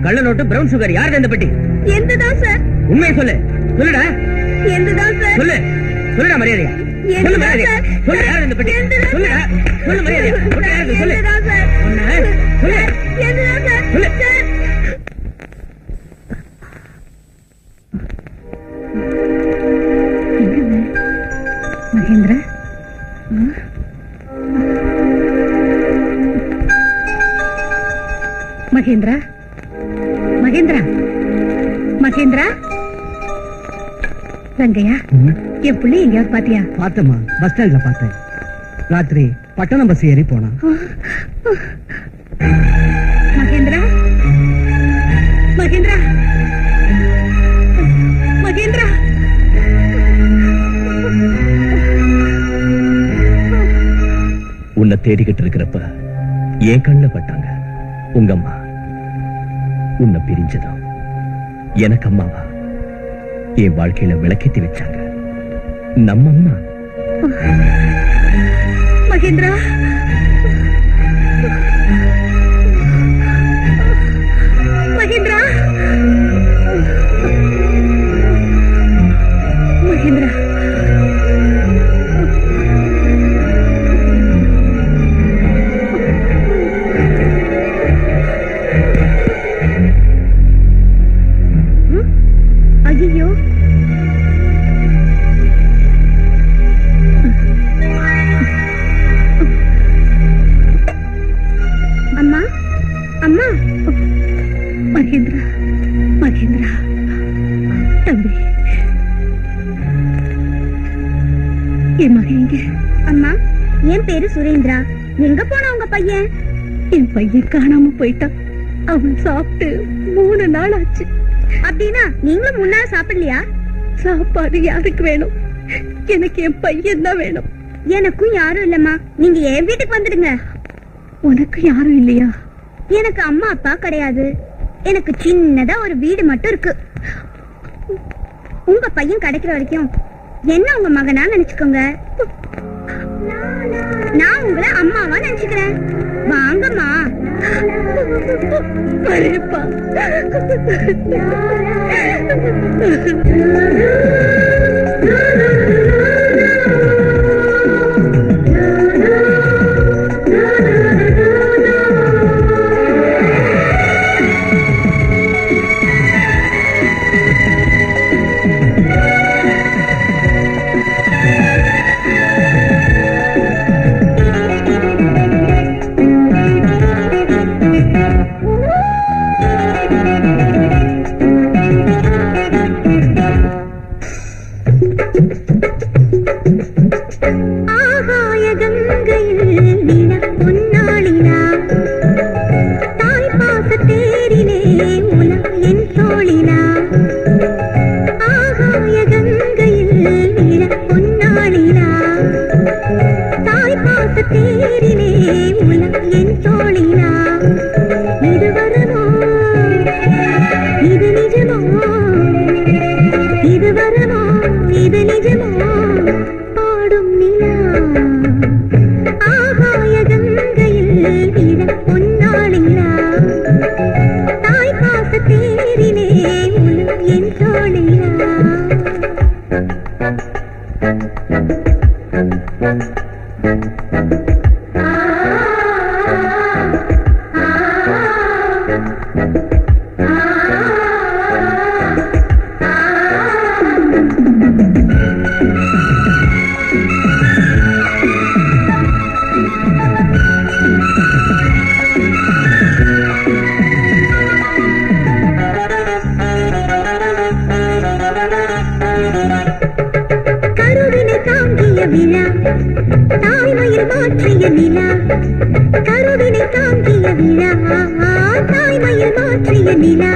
கள்ள நோட்டு, பிரவுன் சுகர். யாரு இந்த பெட்டி? எந்ததான் சார்? உண்மையை சொல்லு. சொல்லுடா. எந்ததான் சார்? சொல்லு. சொல்லுடா மரியாதையா. சொல்லு மரியாதையா. சொல்லு யாரு இந்த பெட்டி? சொல்லுடா. சொல்லு மரியாதையா. சொல்லு. எந்ததான் சார்? சொல்லு. எந்ததான் சார்? சொல்லு. மகேந்திரா, மகேந்திரா, மகேந்திரா, மகேந்திரா. ரங்கையா, என் புள்ளி எங்கேயாவது பாத்தியா? பார்த்தமா, பஸ் ஸ்டாண்ட்ல பார்த்தேன். ராத்திரி பட்டணம் பஸ் ஏறி போனா. மகேந்திரா, மகேந்திரா, மகேந்திரா. உன்னை தேடிக்கிட்டு இருக்கிறப்ப என் கண்ணில் பட்டாங்க உங்க அம்மா. உன்னை பிரிஞ்சதும் எனக்கு அம்மாவா என் வாழ்க்கையில விளக்கேத்தி வச்சாங்க நம்ம அம்மா. மகேந்திரா, மகேந்திரா, மகேந்திரா. ஐயோ, அம்மா, அம்மா. மகேந்திரா, மகேந்திரா தம்பி, என் மகன் எங்க? அம்மா, என் பேரு சுரேந்திரா. எங்க போனா உங்க பையன்? என் பையன் காணாம போயிட்டான். அவன் சாப்பிட்டு 3 நாள் ஆச்சு. அப்படின்னா நீங்களும் முன்னால சாப்பிடலையா? சாப்பாடு யாருக்கு வேணும்? எனக்கு என் பையன் தான் வேணும். எனக்கும் யாரும் இல்லம்மா. நீங்க என் வீட்டுக்கு வந்துடுங்க. உனக்கு யாரும் இல்லையா? எனக்கு அம்மா அப்பா கிடையாது. எனக்கு சின்னதா ஒரு வீடு மட்டும் இருக்கு. உங்க பையன் கிடைக்கிற வரைக்கும் என்ன உங்க மகனா நினைச்சுக்கோங்க. நான் உங்களை அம்மாவா நினைச்சுக்கிறேன். வாங்கம்மா. வரேப்பா. என் தோழிலா இது வரமோ இது நிஜமோ இது வரமோ இது நிஜமோ பாடும் நிலா ஆகாய கங்கையில் விழ பொன்னாளிலா தாய் பாச தேரிலே உலகம் என் தோழிலா தாய்மையில் மாற்றிய நிலா கருவினை தாங்கிய விழா தாய்மையில் மாற்றிய நிலா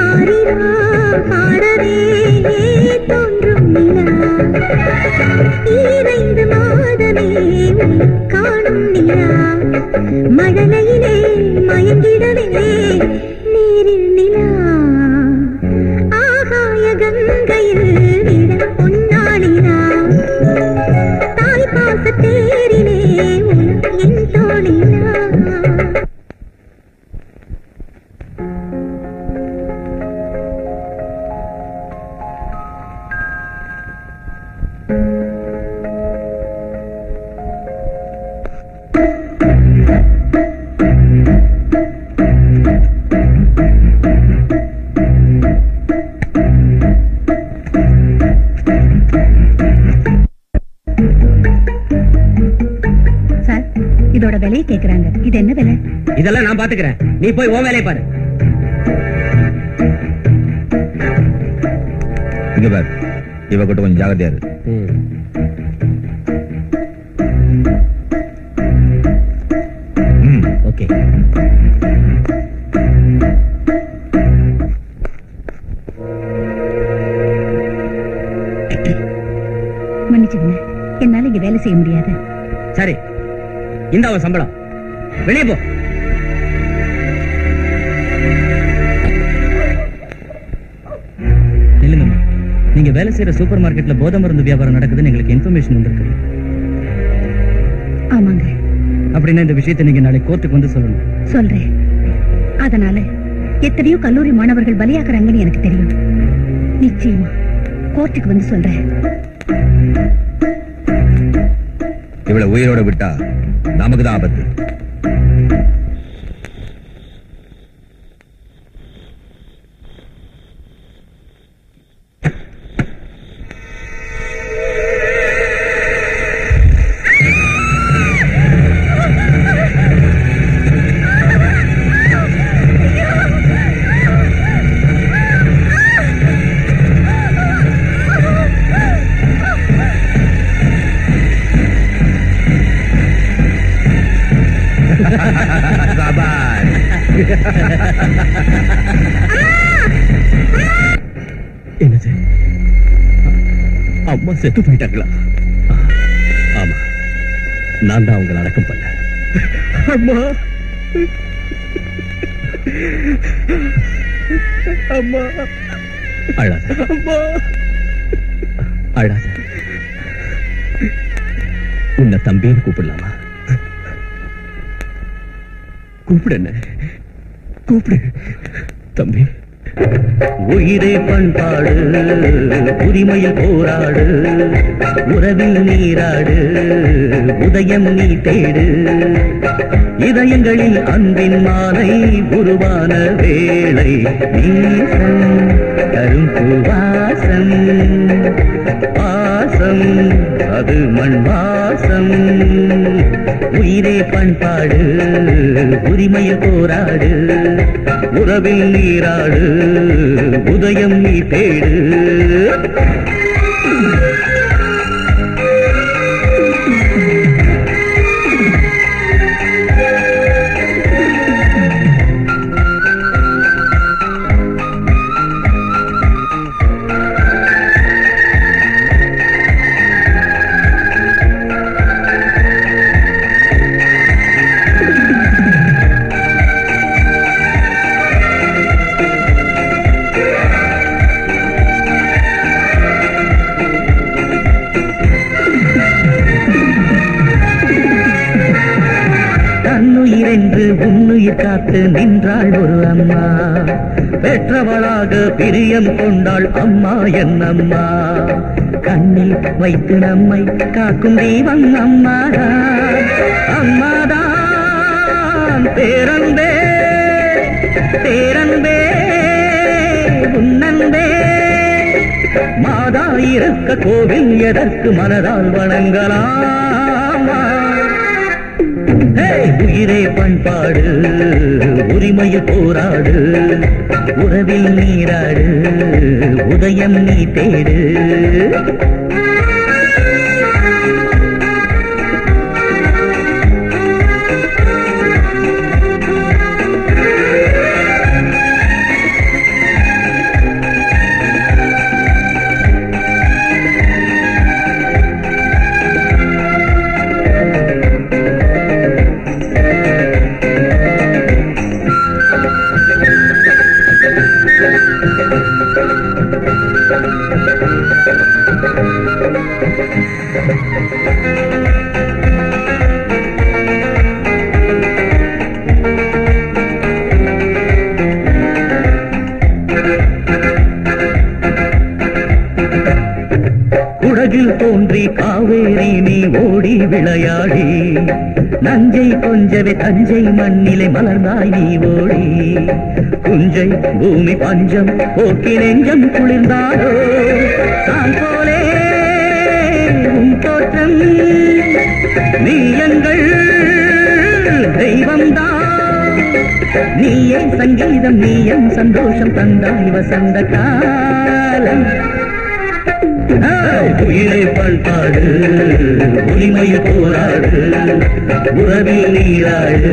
ஆரிரா பாடவே தோன்றும் நிலா 2 மாதமே காணும் நிலா மழலையிலே மயங்கிடவே நீரில் நிலா ஆகாய கங்கையில் விழ பொன்னாளிலா தேரிலே உலகம் என் தோழிலா இதோட விலையை கேக்குறாங்க. இது என்ன விலை? இதெல்லாம் நான் பாத்துக்கிறேன், நீ போய் உன் வேலையை பாரு. இங்க பாரு, இவ கிட்ட கொஞ்சம் ஜாகிரதையா இரு. ஓகே. மன்னிச்சுங்க, என்னால இங்க வேலை செய்ய முடியாது. சரி, இந்த அவன் சம்பளம். வெளியே போ. இல்லைங்கம்மா, நீங்க வேலை செய்யற சூப்பர் மார்க்கெட்ல போதை மருந்து வியாபாரம் நடக்குதுன்னு எங்களுக்கு இன்ஃபர்மேஷன் வந்திருக்கு. ஆமாங்க. அப்படின்னா இந்த விஷயத்தை நீங்க நாளைக்கு கோர்ட்டுக்கு வந்து சொல்லணும். சொல்றேன். அதனால எத்தனையோ கல்லூரி மாணவர்கள் பலியாக்குறாங்கன்னு எனக்கு தெரியும். நிச்சயமா கோர்ட்டுக்கு வந்து சொல்றேன். இவளை உயிரோட விட்டா நமக்கு தான் ஆபத்து. என்னது, அம்மா செத்து போயிட்டாங்களா? ஆமா, நான் தான் அவங்களை அடக்கம் பண்ண. அம்மா, அம்மா, அழாத, அம்மா, அழாத. உன்னை தம்பின்னு கூப்பிடலாமா? கூப்பிடு, என்ன கூப்பிடு தம்பி. உயிரே பண்பாடு, உரிமையில் போராடு, உறவில் நீராடு, உதயம் நீ தேடு. இதயங்களில் அன்பின் மாலை உருவான வேளை, நீசம் தரும் பூவாசம், பாசம் அது மண் வாசம். உயிரே பண்பாடு, உரிமையில் போராடு, உறவில் நீராடு, உதயம் நீ தேடு. உயிரென்று உன்னுயிர் காத்து நின்றாள் ஒரு அம்மா. பெற்றவளாக பிரியம் கொண்டாள் அம்மா என் அம்மா. கண்ணில் வைத்து நம்மை காக்கும் தெய்வம் அம்மாதான். அம்மாதான் பேரன்பே பேரன்பே உன்னன்பே. மாதா இருக்க கோவில் எதற்கு மனதால் வணங்கலாமா? உயிரே பண்பாடு உரிமையில் போராடு. உறவில் நீராடு உதயம் நீ தேடு. குடகில் தோன்றி காவேரி நீ ஓடி விளையாடி. நஞ்சை கொஞ்சவே தஞ்சை மண்ணிலே மலர்ந்தாய் நீ ஓடி. குஞ்சை பூமி பஞ்சம் போக்கி நெஞ்சம் குளிர்ந்தாடோ. தான் போலே உன் தோற்றம் நீ எங்கள் தெய்வம்தான். நீயே சங்கீதம் நீயும் சந்தோஷம் தந்தாய் வசந்த காலம். உயிரை பண்பாடு உரிமையில் போராடு. உறவில் நீராடு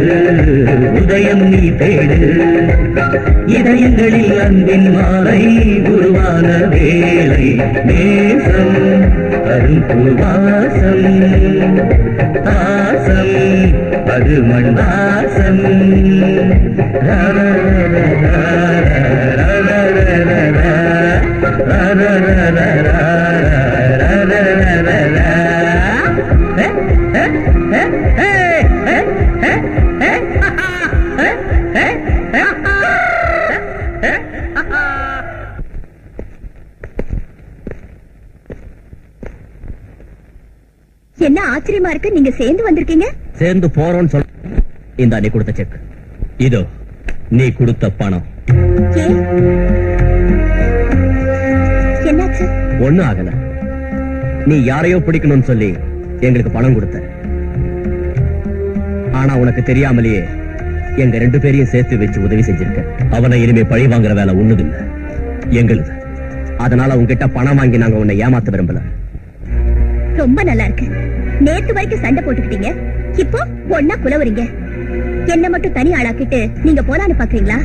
உதயம் நீ தேடு. இதயங்களில் அன்பின் மாலை உருவான வேலை. நேசம் அரும் பூவாசம் பாசம் அது மண் வாசம். என்ன ஆச்சரியமா இருக்கு, நீங்க சேர்ந்து வந்திருக்கீங்க. சேர்ந்து போறோம்னு சொல்ல. இந்த நீ கொடுத்த செக் இதோ. நீ கொடுத்த பணம். என்னாச்சு? ஒண்ணும் ஆகல. நீ யாரையோ பிடிக்கணும்னு சொல்லி எங்களுக்கு பணம் கொடுத்த. ஆனா உனக்கு தெரியாமலேயே எங்க 2 பேரையும் சேர்த்து வச்சு உதவி செஞ்சிருக்க. அவனை இனிமே பழி வாங்குற வேலை ஒண்ணுது இல்ல எங்களுது. அதனால உங்ககிட்ட பணம் வாங்கி நாங்க உன்னை ஏமாத்த விரும்பல. ரொம்ப நல்லா இருக்கு. நேத்து வரைக்கும் சண்டை போட்டுக்கிட்டீங்க, இப்போ ஒன்னா குலவறீங்க. என்ன மட்டும் தனி ஆளாக்கிட்டு நீங்க போலான்னு பாக்குறீங்களா?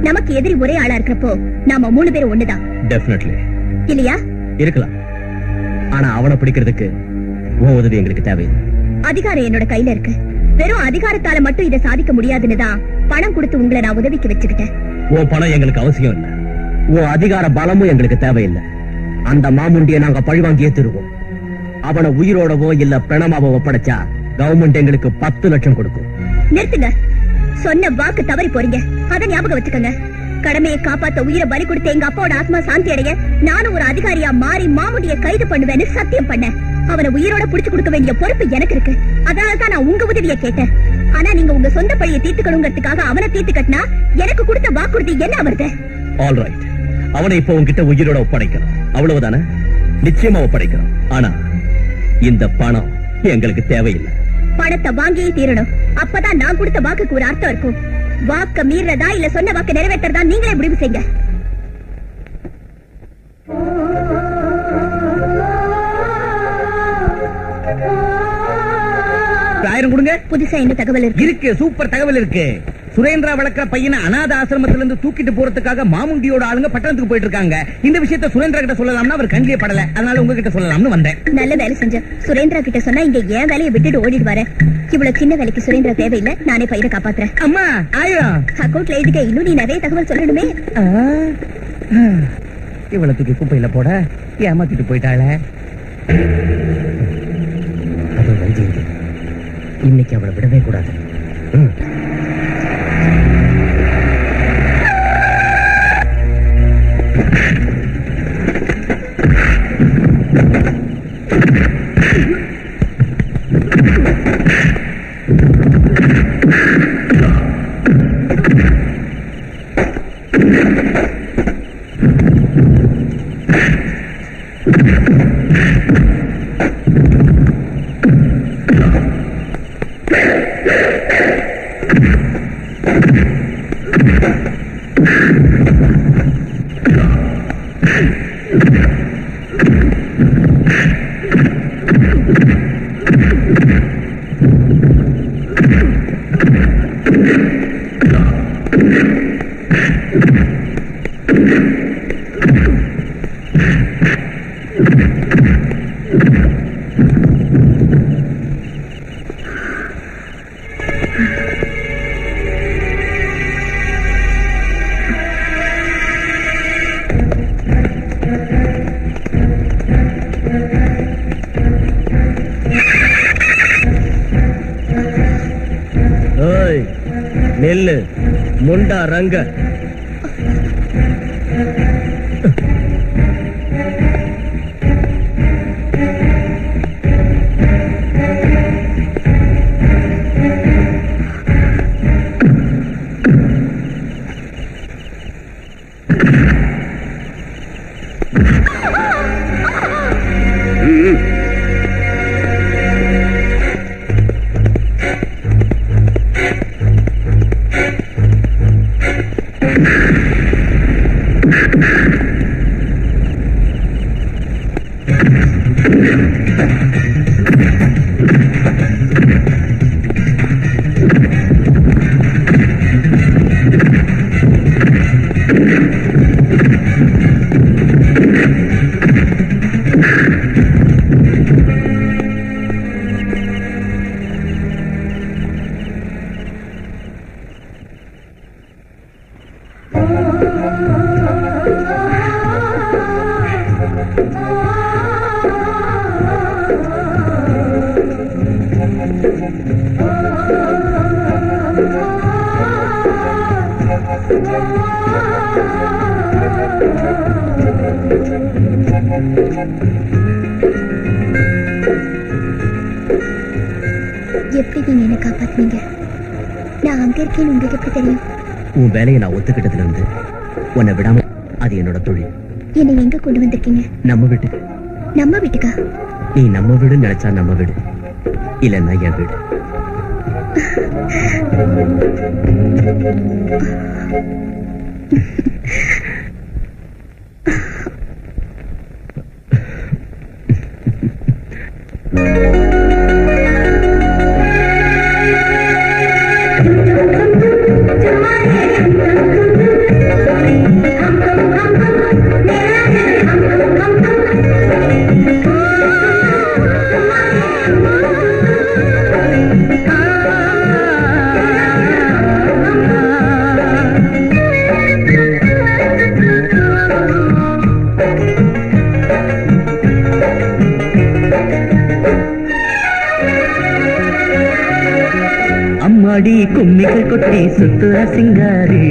நமக்கு எதிரி ஒரே ஆளா இருக்கிறப்போ நாம 3 பேரும் ஒண்ணுதான். டெஃபினெட்லி இல்லையா? இருக்கலாம். ஆனா அவனை பிடிக்கிறதுக்கு உன் உதவி எங்களுக்கு தேவையில்லை. அதிகாரம் என்னோட கையில இருக்கு. வெறும் அதிகாரத்தால மட்டும் இதை சாதிக்க முடியாதுன்னுதான் பணம் கொடுத்து உங்களை நான் உதவிக்கு வச்சுக்கிட்டேன். உன் பணம் எங்களுக்கு அவசியம் இல்ல. உன் அதிகார பலமும் எங்களுக்கு தேவையில்லை. அந்த மாமுண்டியை நாங்க பழிவாங்கியே தருவோம். அவனை உயிரோடவோ இல்ல பிரணமாவோ ஒப்படைச்சா கவர்மெண்ட் எங்களுக்கு 10 லட்சம் கொடுக்கும். நிறுத்துங்க. சொன்ன வாக்கு தவறி போறீங்க. அதை ஞாபகம் வச்சுக்கோங்க. கடமையை காப்பாத்த உயிரை பலி கொடுத்த எங்க அப்பாவோட ஆத்மா சாந்தி அடைய நானும் ஒரு அதிகாரியா மாறி மாமுண்டியை கைது பண்ணுவேன்னு சத்தியம் பண்ணேன். அவனை உயிரோட புடிச்சு கொடுக்க வேண்டிய பொறுப்பு எனக்கு இருக்கு. அதனாலதான் நான் உங்க உதவியை கேட்டேன். ஆனா நீங்க உங்க சொந்த பழியை தீர்த்துக்கணுங்கிறதுக்காக அவனை தீர்த்து கட்டினா எனக்கு கொடுத்த வாக்குறுதி என்ன வருது? ஆல் ரைட், அவனை இப்போ உங்ககிட்ட உயிரோட ஒப்படைக்கணும். அவ்வளவுதானே? நிச்சயமா ஒப்படைக்கணும். ஆனா இந்த பணம் எங்களுக்கு தேவையில்லை. பணத்தை வாங்கியே தீரணும். அப்பதான் நான் கொடுத்த வாக்குக்கு ஒரு அர்த்தம் இருக்கும். வாக்க மீறதா இல்ல சொன்ன வாக்கு நிறைவேற்றதா நீங்களே முடிவு செய்யுங்க. ஆயிரம் கொடுங்க. புதுசா என்ன தகவல் இருக்கு? சூப்பர் தகவல் இருக்கு. சுரேந்திரா வளர்க்கிற பையனை அநாத ஆசிரமத்துல இருந்து தூக்கிட்டு போறதுக்காக மாமுண்டியோட ஆளுங்க பட்டணத்துக்கு போயிட்டு இருக்காங்க. இந்த விஷயத்தை சுரேந்திரா கிட்ட சொல்லலாம்னா அவர் கண்ணிலே படல. அதனால உங்ககிட்ட சொல்லலாம்னு வந்தேன். நல்ல வேலை செஞ்ச. சுரேந்திரா கிட்ட சொன்னா இங்க ஏன் வேலையை விட்டுட்டு ஓடிட்டு வரேன். இவ்வளவு சின்ன வேலைக்கு சுரேந்திரா தேவையில்லை. நானே பையனை காப்பாத்துறேன். அம்மா ஆயிரம் அக்கௌண்ட்ல எழுதிக்க. இன்னும் நீ நிறைய தகவல் சொல்லணுமே. இவ்வளவு தூக்கி குப்பையில போட ஏமாத்திட்டு போயிட்டாள. இன்னைக்கு அவளை விடவே கூடாது. நெல்லு முண்டா ரங்க எப்படி நீங்க என்ன காப்பாத்துனீங்க? நான் அங்க இருக்கேன்னு உங்களுக்கு எப்படி தெரியும்? உன் வேலையை நான் ஒத்துக்கிட்டதுல இருந்து உன்னை விடாம அது என்னோட தொழில். என்னை எங்க கொண்டு வந்திருக்கீங்க? நம்ம வீட்டுக்கு. நம்ம வீட்டுக்கா? நீ நம்ம வீடுன்னு நினைச்சா நம்ம வீடு, இல்லன்னா என் வீடு. அம்மாடி கும்மிகள் கொட்டி சுத்துற சிங்காரி,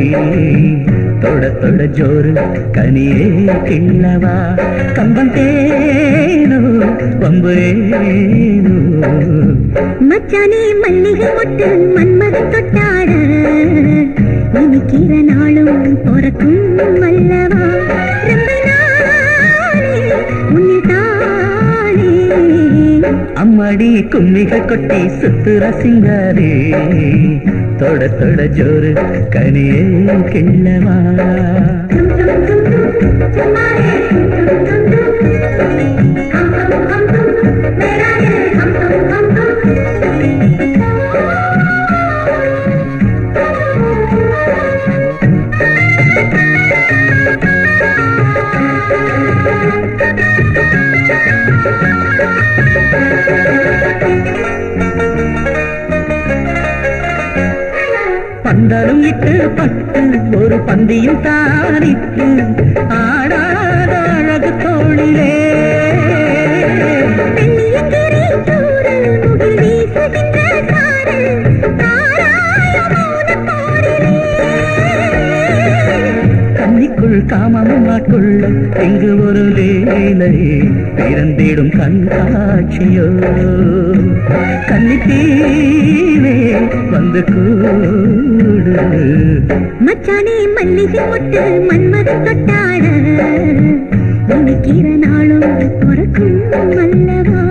தொட தொட ஜோறு கனியே கிள்ளவா, கம்பம் தேனோ பம்புரேனோ. மச்சானே மல்லிகை மொட்டு மன்மத தொட்டாட, நினைக்கிற நாளும் பொறக்கும் வல்லவா, அம்மாடி கும்மிகள் கொட்டி சுத்துற சிங்காரி, தொட தொட ஜோறு கனியே கிள்ளவா. பந்தலும் இட்டு பட்டு ஒரு பந்தியும் தானிட்டு ஆடாத அழகு தோழிலே, கன்னிக்குள் காமமும் நாட்கொள்ள இங்கு ஒரு வேலை பிறந்திடும் கண்காட்சியோ, கன்னித்தீவே வந்து கூடு. மச்சானே மல்லிகை மொட்டு மன்மத தொட்டாட, நினைக்கிற நாளும் பொறக்கும் வல்லவா.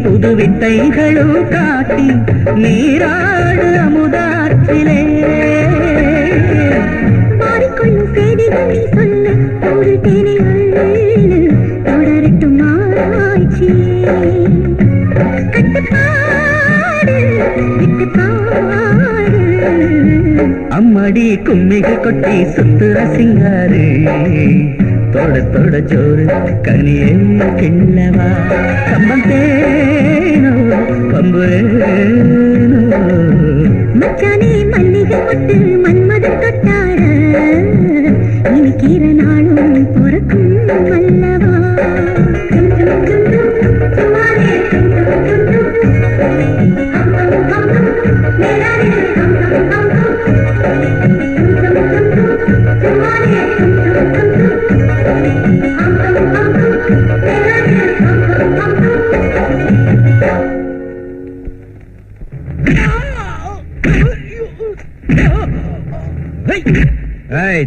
புது வித்தைகளும் காட்டி நீராடு அமுதாற்றிலே மாறிக்கொள்ளும் செய்திகள் நீ சொல்லு ஒரு தேனைகள் தொடரட்டும் ஆராய்ச்சி கட்டுப்பாடு விட்டுப்பாடு அம்மடி கும்மிகள் கொட்டி சுத்துற சிங்காரு தொட தொட ஜோறு கனியே கிள்ளவா கம்பந்தேனோ கம்பேனோ மச்சானே மல்லிகை கொட்டு மன்மதன் தொட்டார இனிக்கிற நாளும் பொறுக்கும் அல்லவா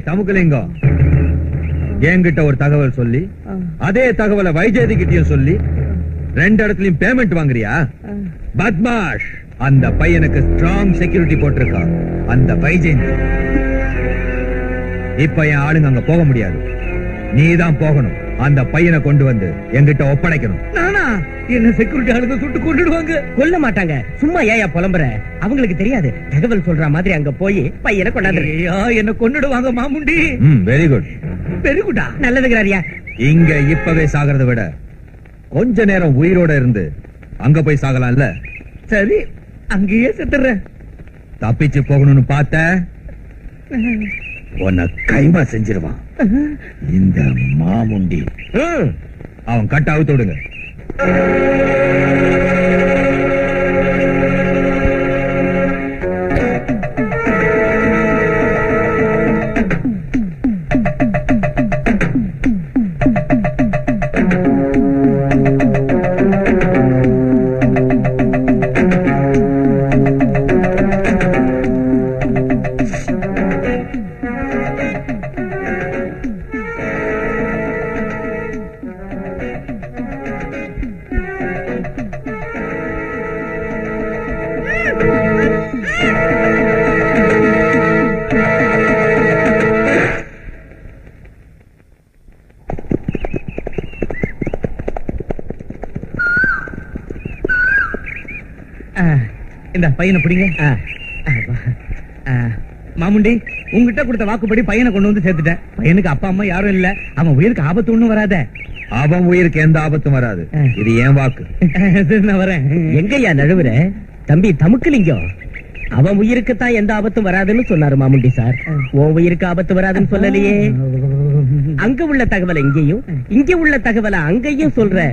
தமுக்கலிங்கம் என்கிட்ட ஒரு தகவல் சொல்லி அதே தகவலை வைஜெயதி கிட்டயும் சொல்லி 2 இடத்துலயும் பேமெண்ட் வாங்குறியா? பத்மாஷ், அந்த பையனுக்கு ஸ்ட்ராங் செக்யூரிட்டி போட்டிருக்கான் அந்த வைஜெயந்தி. இப்ப என் ஆளுங்க அங்க போக முடியாது, நீதான் போகணும். அந்த பையனை கொண்டு வந்து என்கிட்ட ஒப்படைக்கணும். நானா? என்ன செக்யூரிட்டி ஆளுங்க சுட்டு கொண்டுடுவாங்க. கொல்ல மாட்டாங்க, சும்மா ஏயா புலம்புற? அவங்களுக்கு தெரியாது. தகவல் சொல்ற மாதிரி அங்க போய் பையனை கொண்டாந்து. என்ன கொண்டுடுவாங்க மாமுண்டி. வெரி குட், வெரி குட்டா, நல்லதுங்கிறாரியா. இங்க இப்பவே சாகிறத விட கொஞ்ச நேரம் உயிரோட இருந்து அங்க போய் சாகலாம்ல. சரி, அங்கேயே செத்துறேன். தப்பிச்சு போகணும்னு பார்த்த உன்னை கைமா செஞ்சிருவான் இந்த மாமுண்டி. அவன் கட்ட அவுத்து விடுங்க. இந்த பையனை பிடிங்க. மாமுண்டி, உங்ககிட்ட கொடுத்த வாக்குப்படி பையனை கொண்டு வந்து சேர்த்துட்டேன். பையனுக்கு அப்பா அம்மா யாரும் இல்ல. அவன் உயிருக்கு ஆபத்து ஒண்ணும் வராத. அவன் உயிருக்கு எந்த ஆபத்தும் வராது. இது ஏன் வாக்கு. நான் வரேன். எங்கய்யா நழுவுற? தம்பி தமுக்கலிங்கம், அவன் உயிருக்குத்தான் எந்த ஆபத்தும் வராதுன்னு சொன்னாரு மாமுண்டி சார். உன் உயிருக்கு ஆபத்து வராதுன்னு சொல்லலையே. அங்க உள்ள தகவலை இங்கேயும், இங்க உள்ள தகவலை அங்கேயும் சொல்ற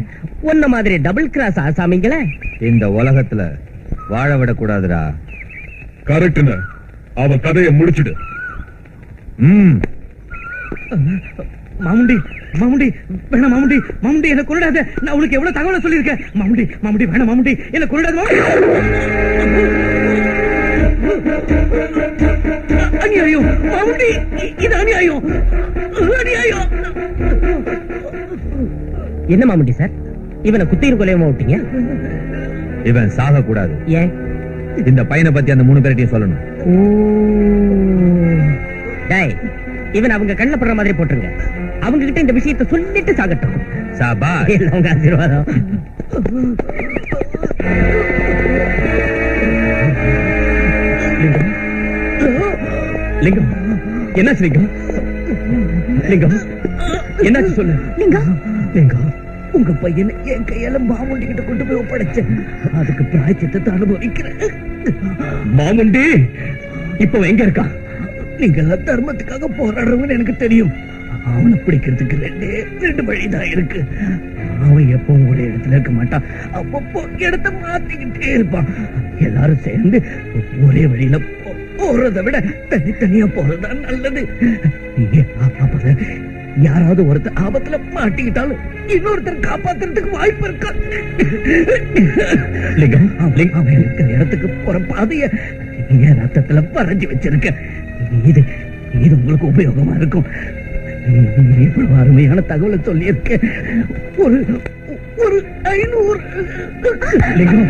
உன்ன மாதிரி டபுள் கிராஸ் ஆசாமிங்கள இந்த உலகத்துல வாழ விடக்கூடாதுடா. கரெக்ட்னு அவன் கதையை முடிச்சிடு. மாமுண்டி, மாமுண்டி வேணாம். மாமுண்டி, மாமுண்டி என்ன கொள்ளாத. நான் உனக்கு எவ்வளவு தகவலை சொல்லியிருக்கேன். மாமுண்டி, மாமுண்டி வேணாம். மாமுண்டி என்ன கொள்ளாத. அநியாயம் மாமுண்டி, இது அநியாயம், அநியாயம். என்ன மாமுண்டி சார், இவனை குத்தியும் கொலையமா விட்டீங்க? இவன் சாக கூடாது. ஏன்? இந்த பையனை பத்தி அந்த 3 பேர்ட்டையும் சொல்லணும். டேய், இவன் அவங்க கண்ணுல படுற மாதிரி போட்டுருங்க. அவங்க கிட்ட இந்த விஷயத்தை சொல்லிட்டு சாகட்டும். சாபாஷ். உங்க ஆசீர்வாதம். லிங்கம், என்னாச்சு லிங்கம்? லிங்கம், என்னாச்சு சொல்லு. லிங்கம், லிங்கம், உங்க பையனை என் கையால மாமுண்டி கிட்ட கொண்டு போய் ஒப்படைச்சேன். அதுக்கு பிராயச்சித்தத்தை அனுபவிக்கிறேன். மாமுண்டி இப்ப எங்க இருக்கா? நீங்க தர்மத்துக்காக போராடுறவங்கன்னு எனக்கு தெரியும். அவனை பிடிக்கிறதுக்கு ரெண்டு வழிதான் இருக்கு. அவன் எப்பவும் ஒரே இடத்துல இருக்க மாட்டான், அப்பப்போ இடத்த மாத்திக்கிட்டே இருப்பான். எல்லாரும் சேர்ந்து ஒரே வழியில போறதை விட தனித்தனியா போறதுதான் நல்லது. அப்பதான் யாராவது ஒருத்தர் ஆபத்துல மாட்டிக்கிட்டாலும் இன்னொருத்தர் காப்பாத்துறதுக்கு வாய்ப்பு இருக்கா? அவன் இருக்கிற இடத்துக்கு போற பாதைய என் ரத்தத்துல பறஞ்சு வச்சிருக்க. இது உங்களுக்கு உபயோகமா இருக்கும். இவ்வளவு அருமையான தகவலை சொல்லி இருக்க. ஒரு 500 லிங்கம்.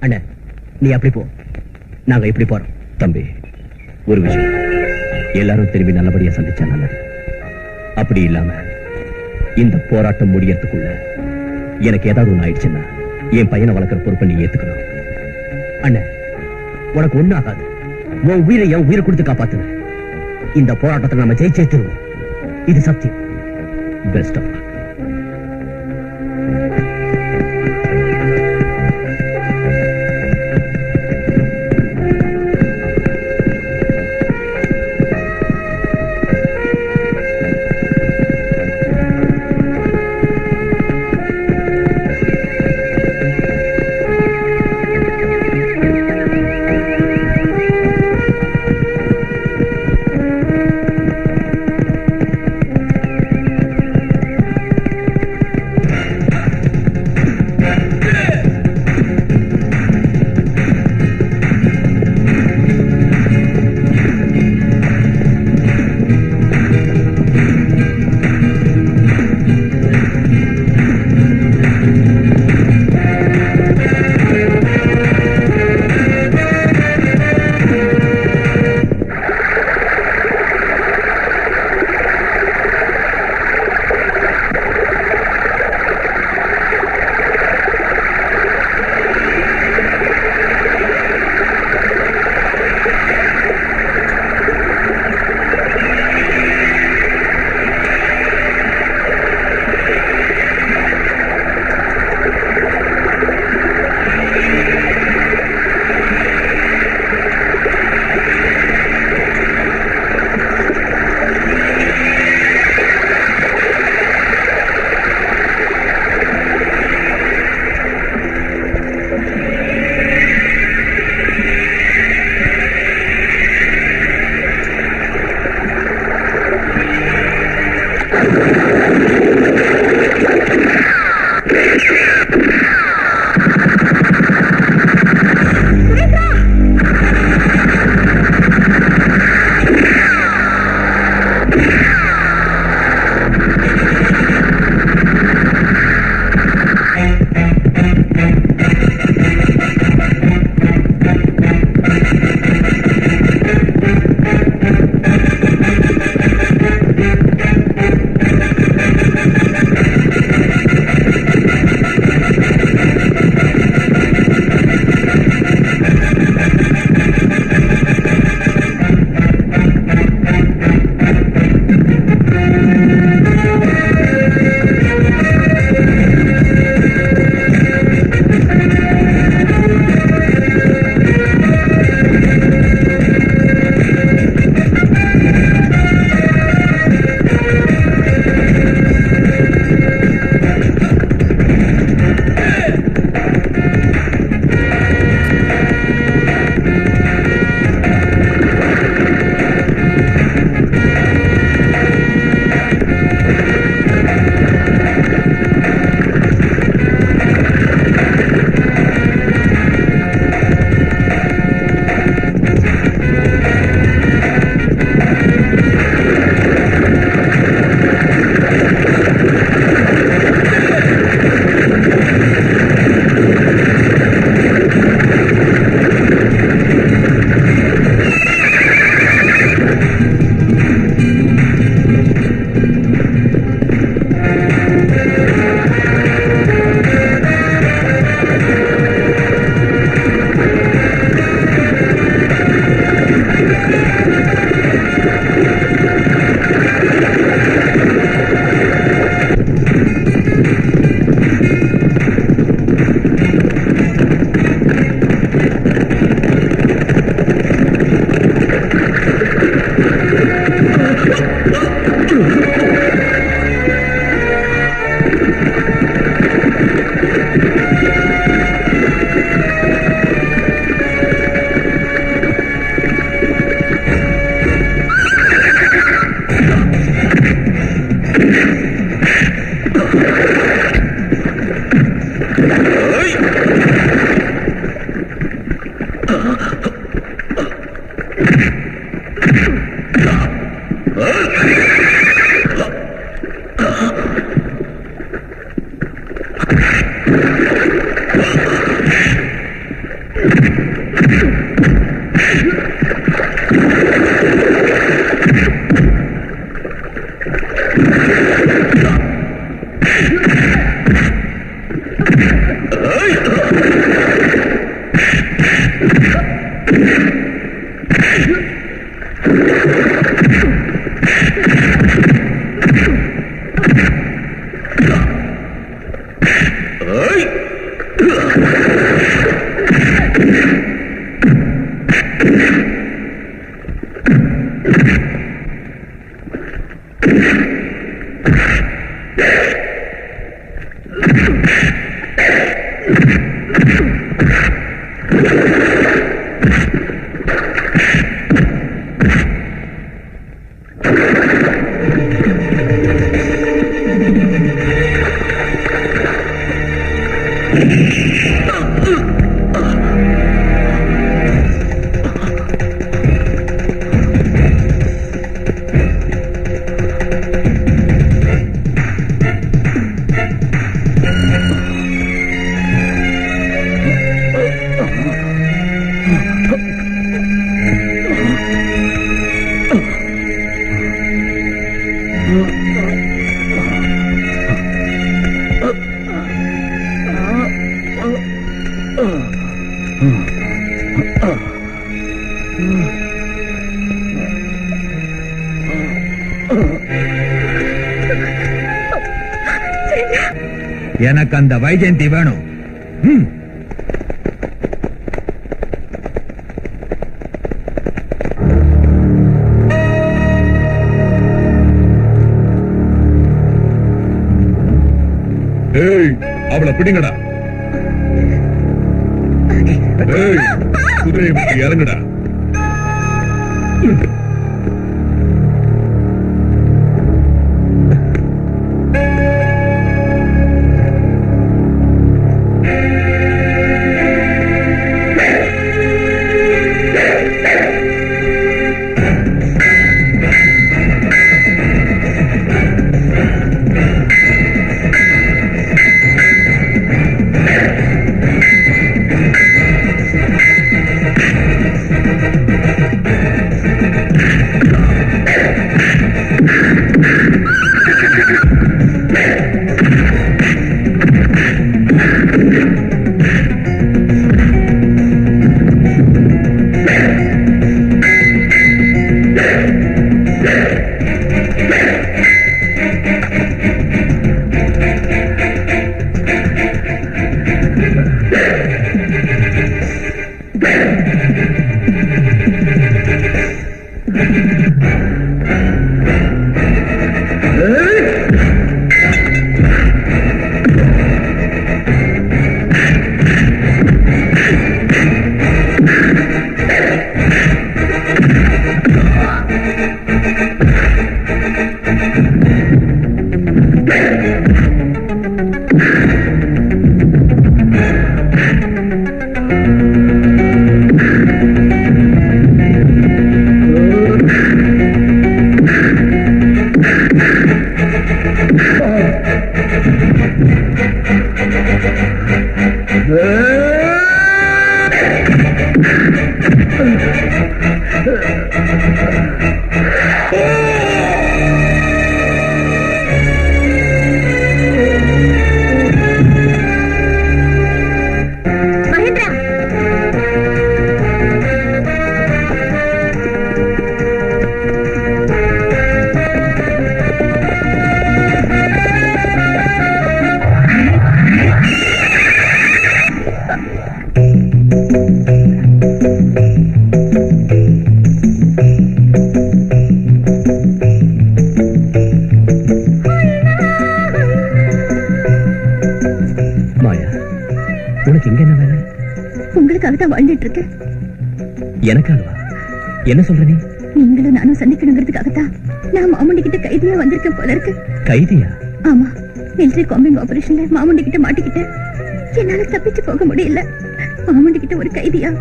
அண்ணா, நீ அப்படி போ, நாங்க இப்படி போறோம். தம்பி, ஒரு விஷயம், எல்லாரும் திரும்பி நல்லபடியா சந்திச்சா நல்லது. அப்படி இல்லாம இந்த போராட்டம் முடியறதுக்குள்ள எனக்கு ஏதாவது ஒண்ணு ஆயிடுச்சுன்னா என் பையனை வளர்க்கிற பொறுப்பை நீ ஏத்துக்கணும். அண்ணா, உனக்கு ஒண்ணு ஆகாது. உன் உயிரை என் உயிரை கொடுத்து காப்பாத்துவேன். இந்த போராட்டத்தை நம்ம ஜெயிச்சே தருவோம். இது சத்தியம். பெஸ்ட் ஆஃப் எனக்கு அந்த வைஜெயந்தி வேணும். அவளை பிடிங்கடா. குதிரையை விட்டு இறங்குடா. எனக்காகவா? என்ன சொல்ற நீ? நீங்களும் நானும் சந்திக்கணுங்கிறதுக்காகத்தான் நான் மாமுண்டி கிட்ட கைதியா வந்திருக்கேன் போல இருக்கு. கைதியா? ஆமா, மிலிட்டரி காம்பிங் ஆபரேஷன்ல மாமுண்டி கிட்ட மாட்டிக்கிட்டேன். என்னால தப்பிச்சு போக முடியல. மாமுண்டி கிட்ட ஒரு கைதியா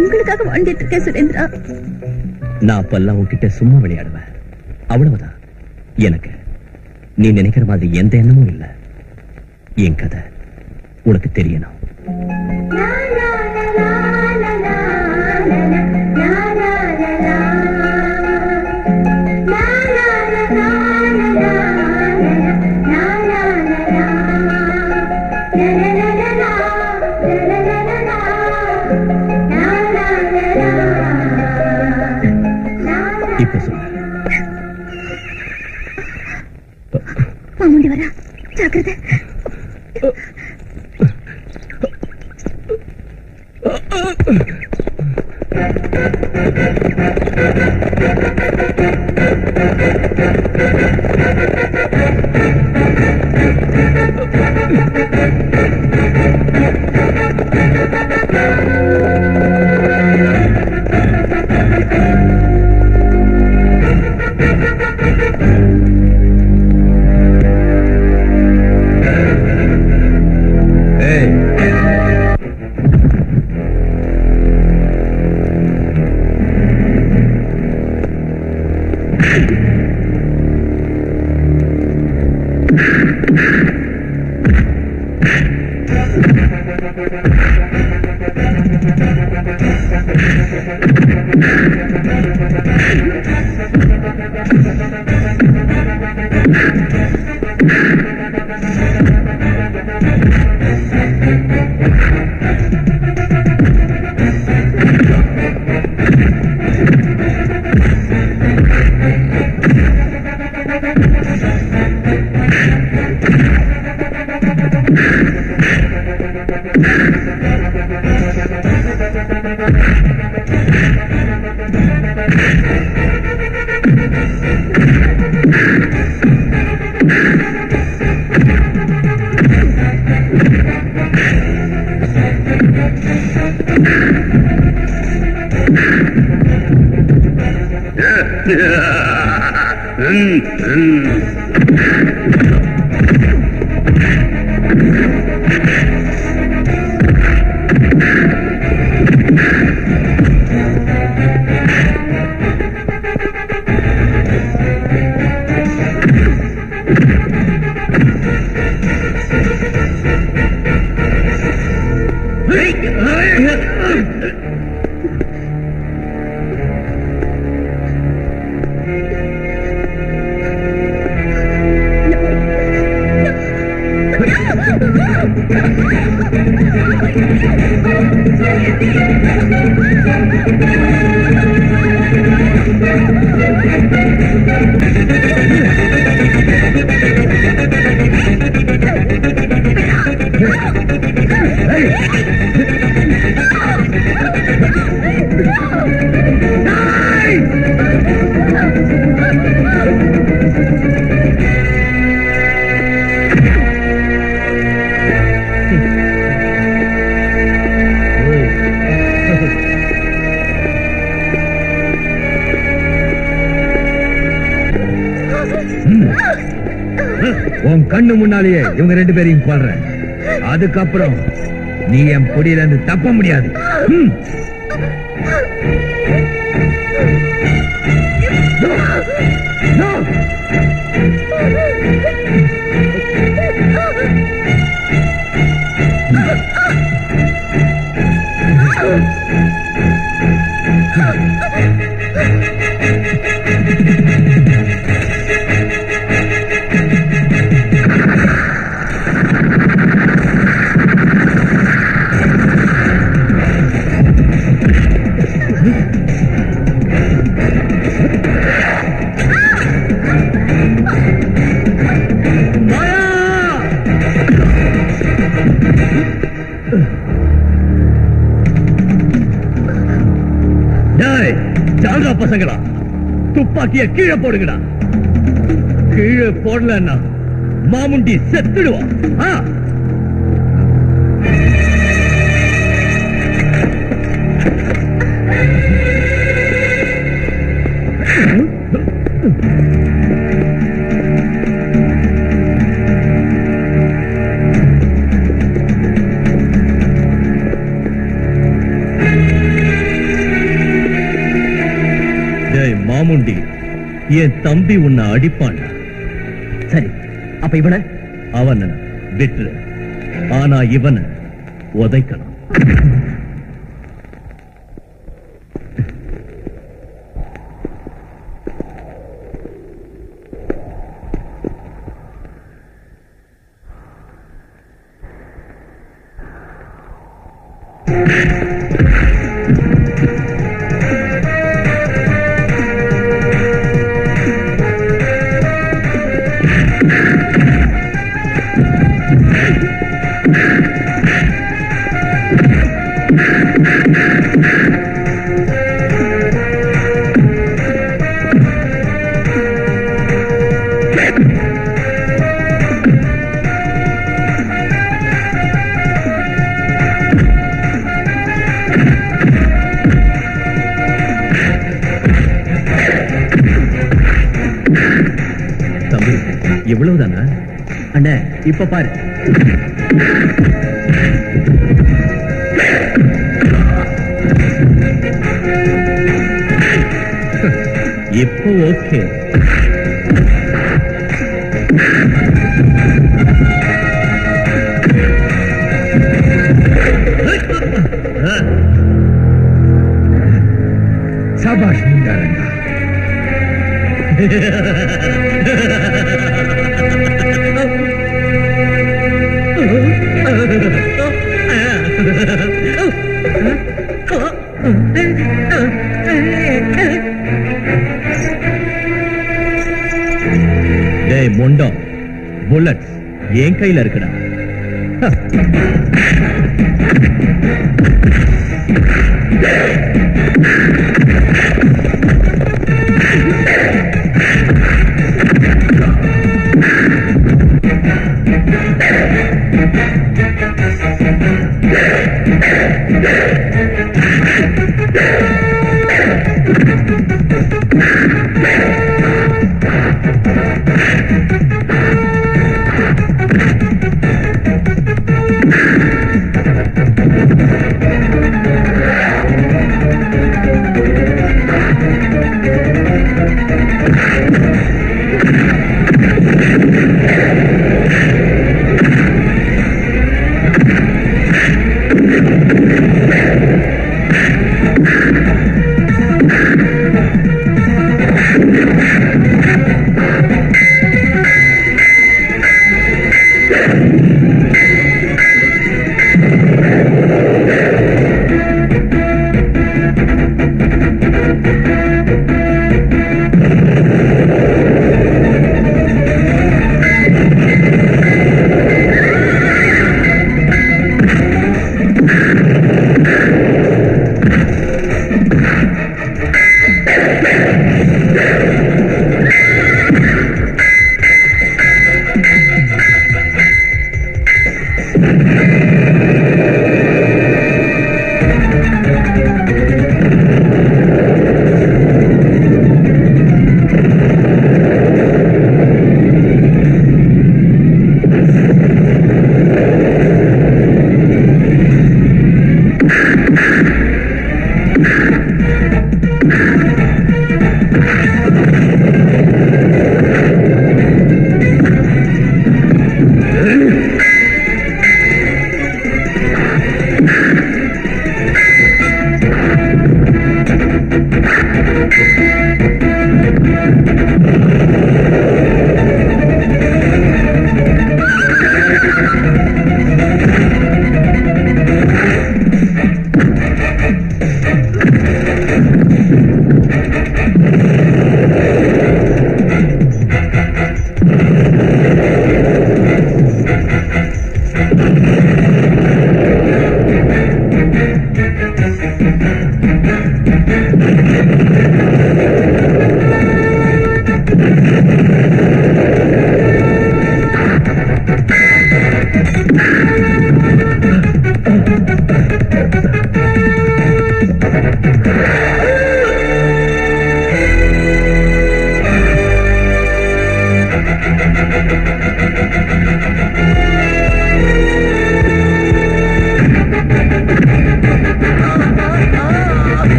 உங்களுக்காக வாழ்ந்துட்டு இருக்கேன் சுரேந்திரா. நான் அப்பெல்லாம் உன்கிட்ட சும்மா விளையாடுவேன். அவ்வளவுதான். எனக்கு நீ நினைக்கிற மாதிரி எந்த எண்ணமும் இல்ல. என் கதை உனக்கு தெரியணும். இப்ப சொல்லு. மாமுண்டி வரா, ஜாக்கிரதை. உன் கண்ணு முன்னாலேயே இவங்க 2 பேரையும் கொல்றேன். அதுக்கப்புறம் நீ என் பொடியில இருந்து தப்ப முடியாது. பசங்களா, துப்பாக்கிய கீழே போடுங்கடா. கீழே போடலன்னா மாமுண்டி செத்துடுவான். மாமுண்டி, என் தம்பி உன்னை அடிப்பான். சரி, அப்ப இவனை அவன விட்டுரு, ஆனா இவனை உதைக்கணும். தம்பி, எவ்வளவுதானா? அண்ணா, இப்ப பாரு. இப்போ ஓகே. சபாஷ் முண்டாரங்க. டேய் முண்டம், புல்லட்ஸ் என் கையில இருக்குடா.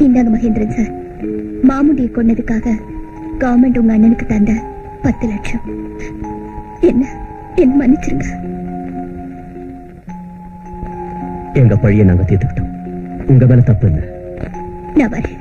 இந்தாங்க மகேந்திரன் சார், மாமுடியை கொன்னதுக்காக கவர்மெண்ட் உங்க அண்ணனுக்கு தந்த 10 லட்சம். என்ன மன்னிச்சிருங்க. எங்க பழிய நாங்க தீர்த்துக்கிட்டோம். உங்க மேல தப்பு இல்லை. நான் வரேன்.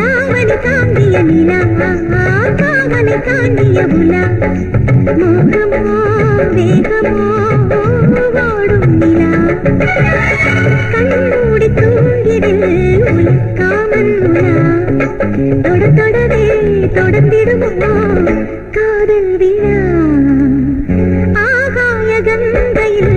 தாவணி தாண்டிய நிலா, காவலை தாண்டிய புதிய உலா மோகமோ வேகமோ ஓடும் நிலா கண்மூடி தூங்கிடில் உலக்காமன் உலா தொட தொடவே தொடர்ந்திடுமோ காதல் விழா ஆகாய கங்கையில்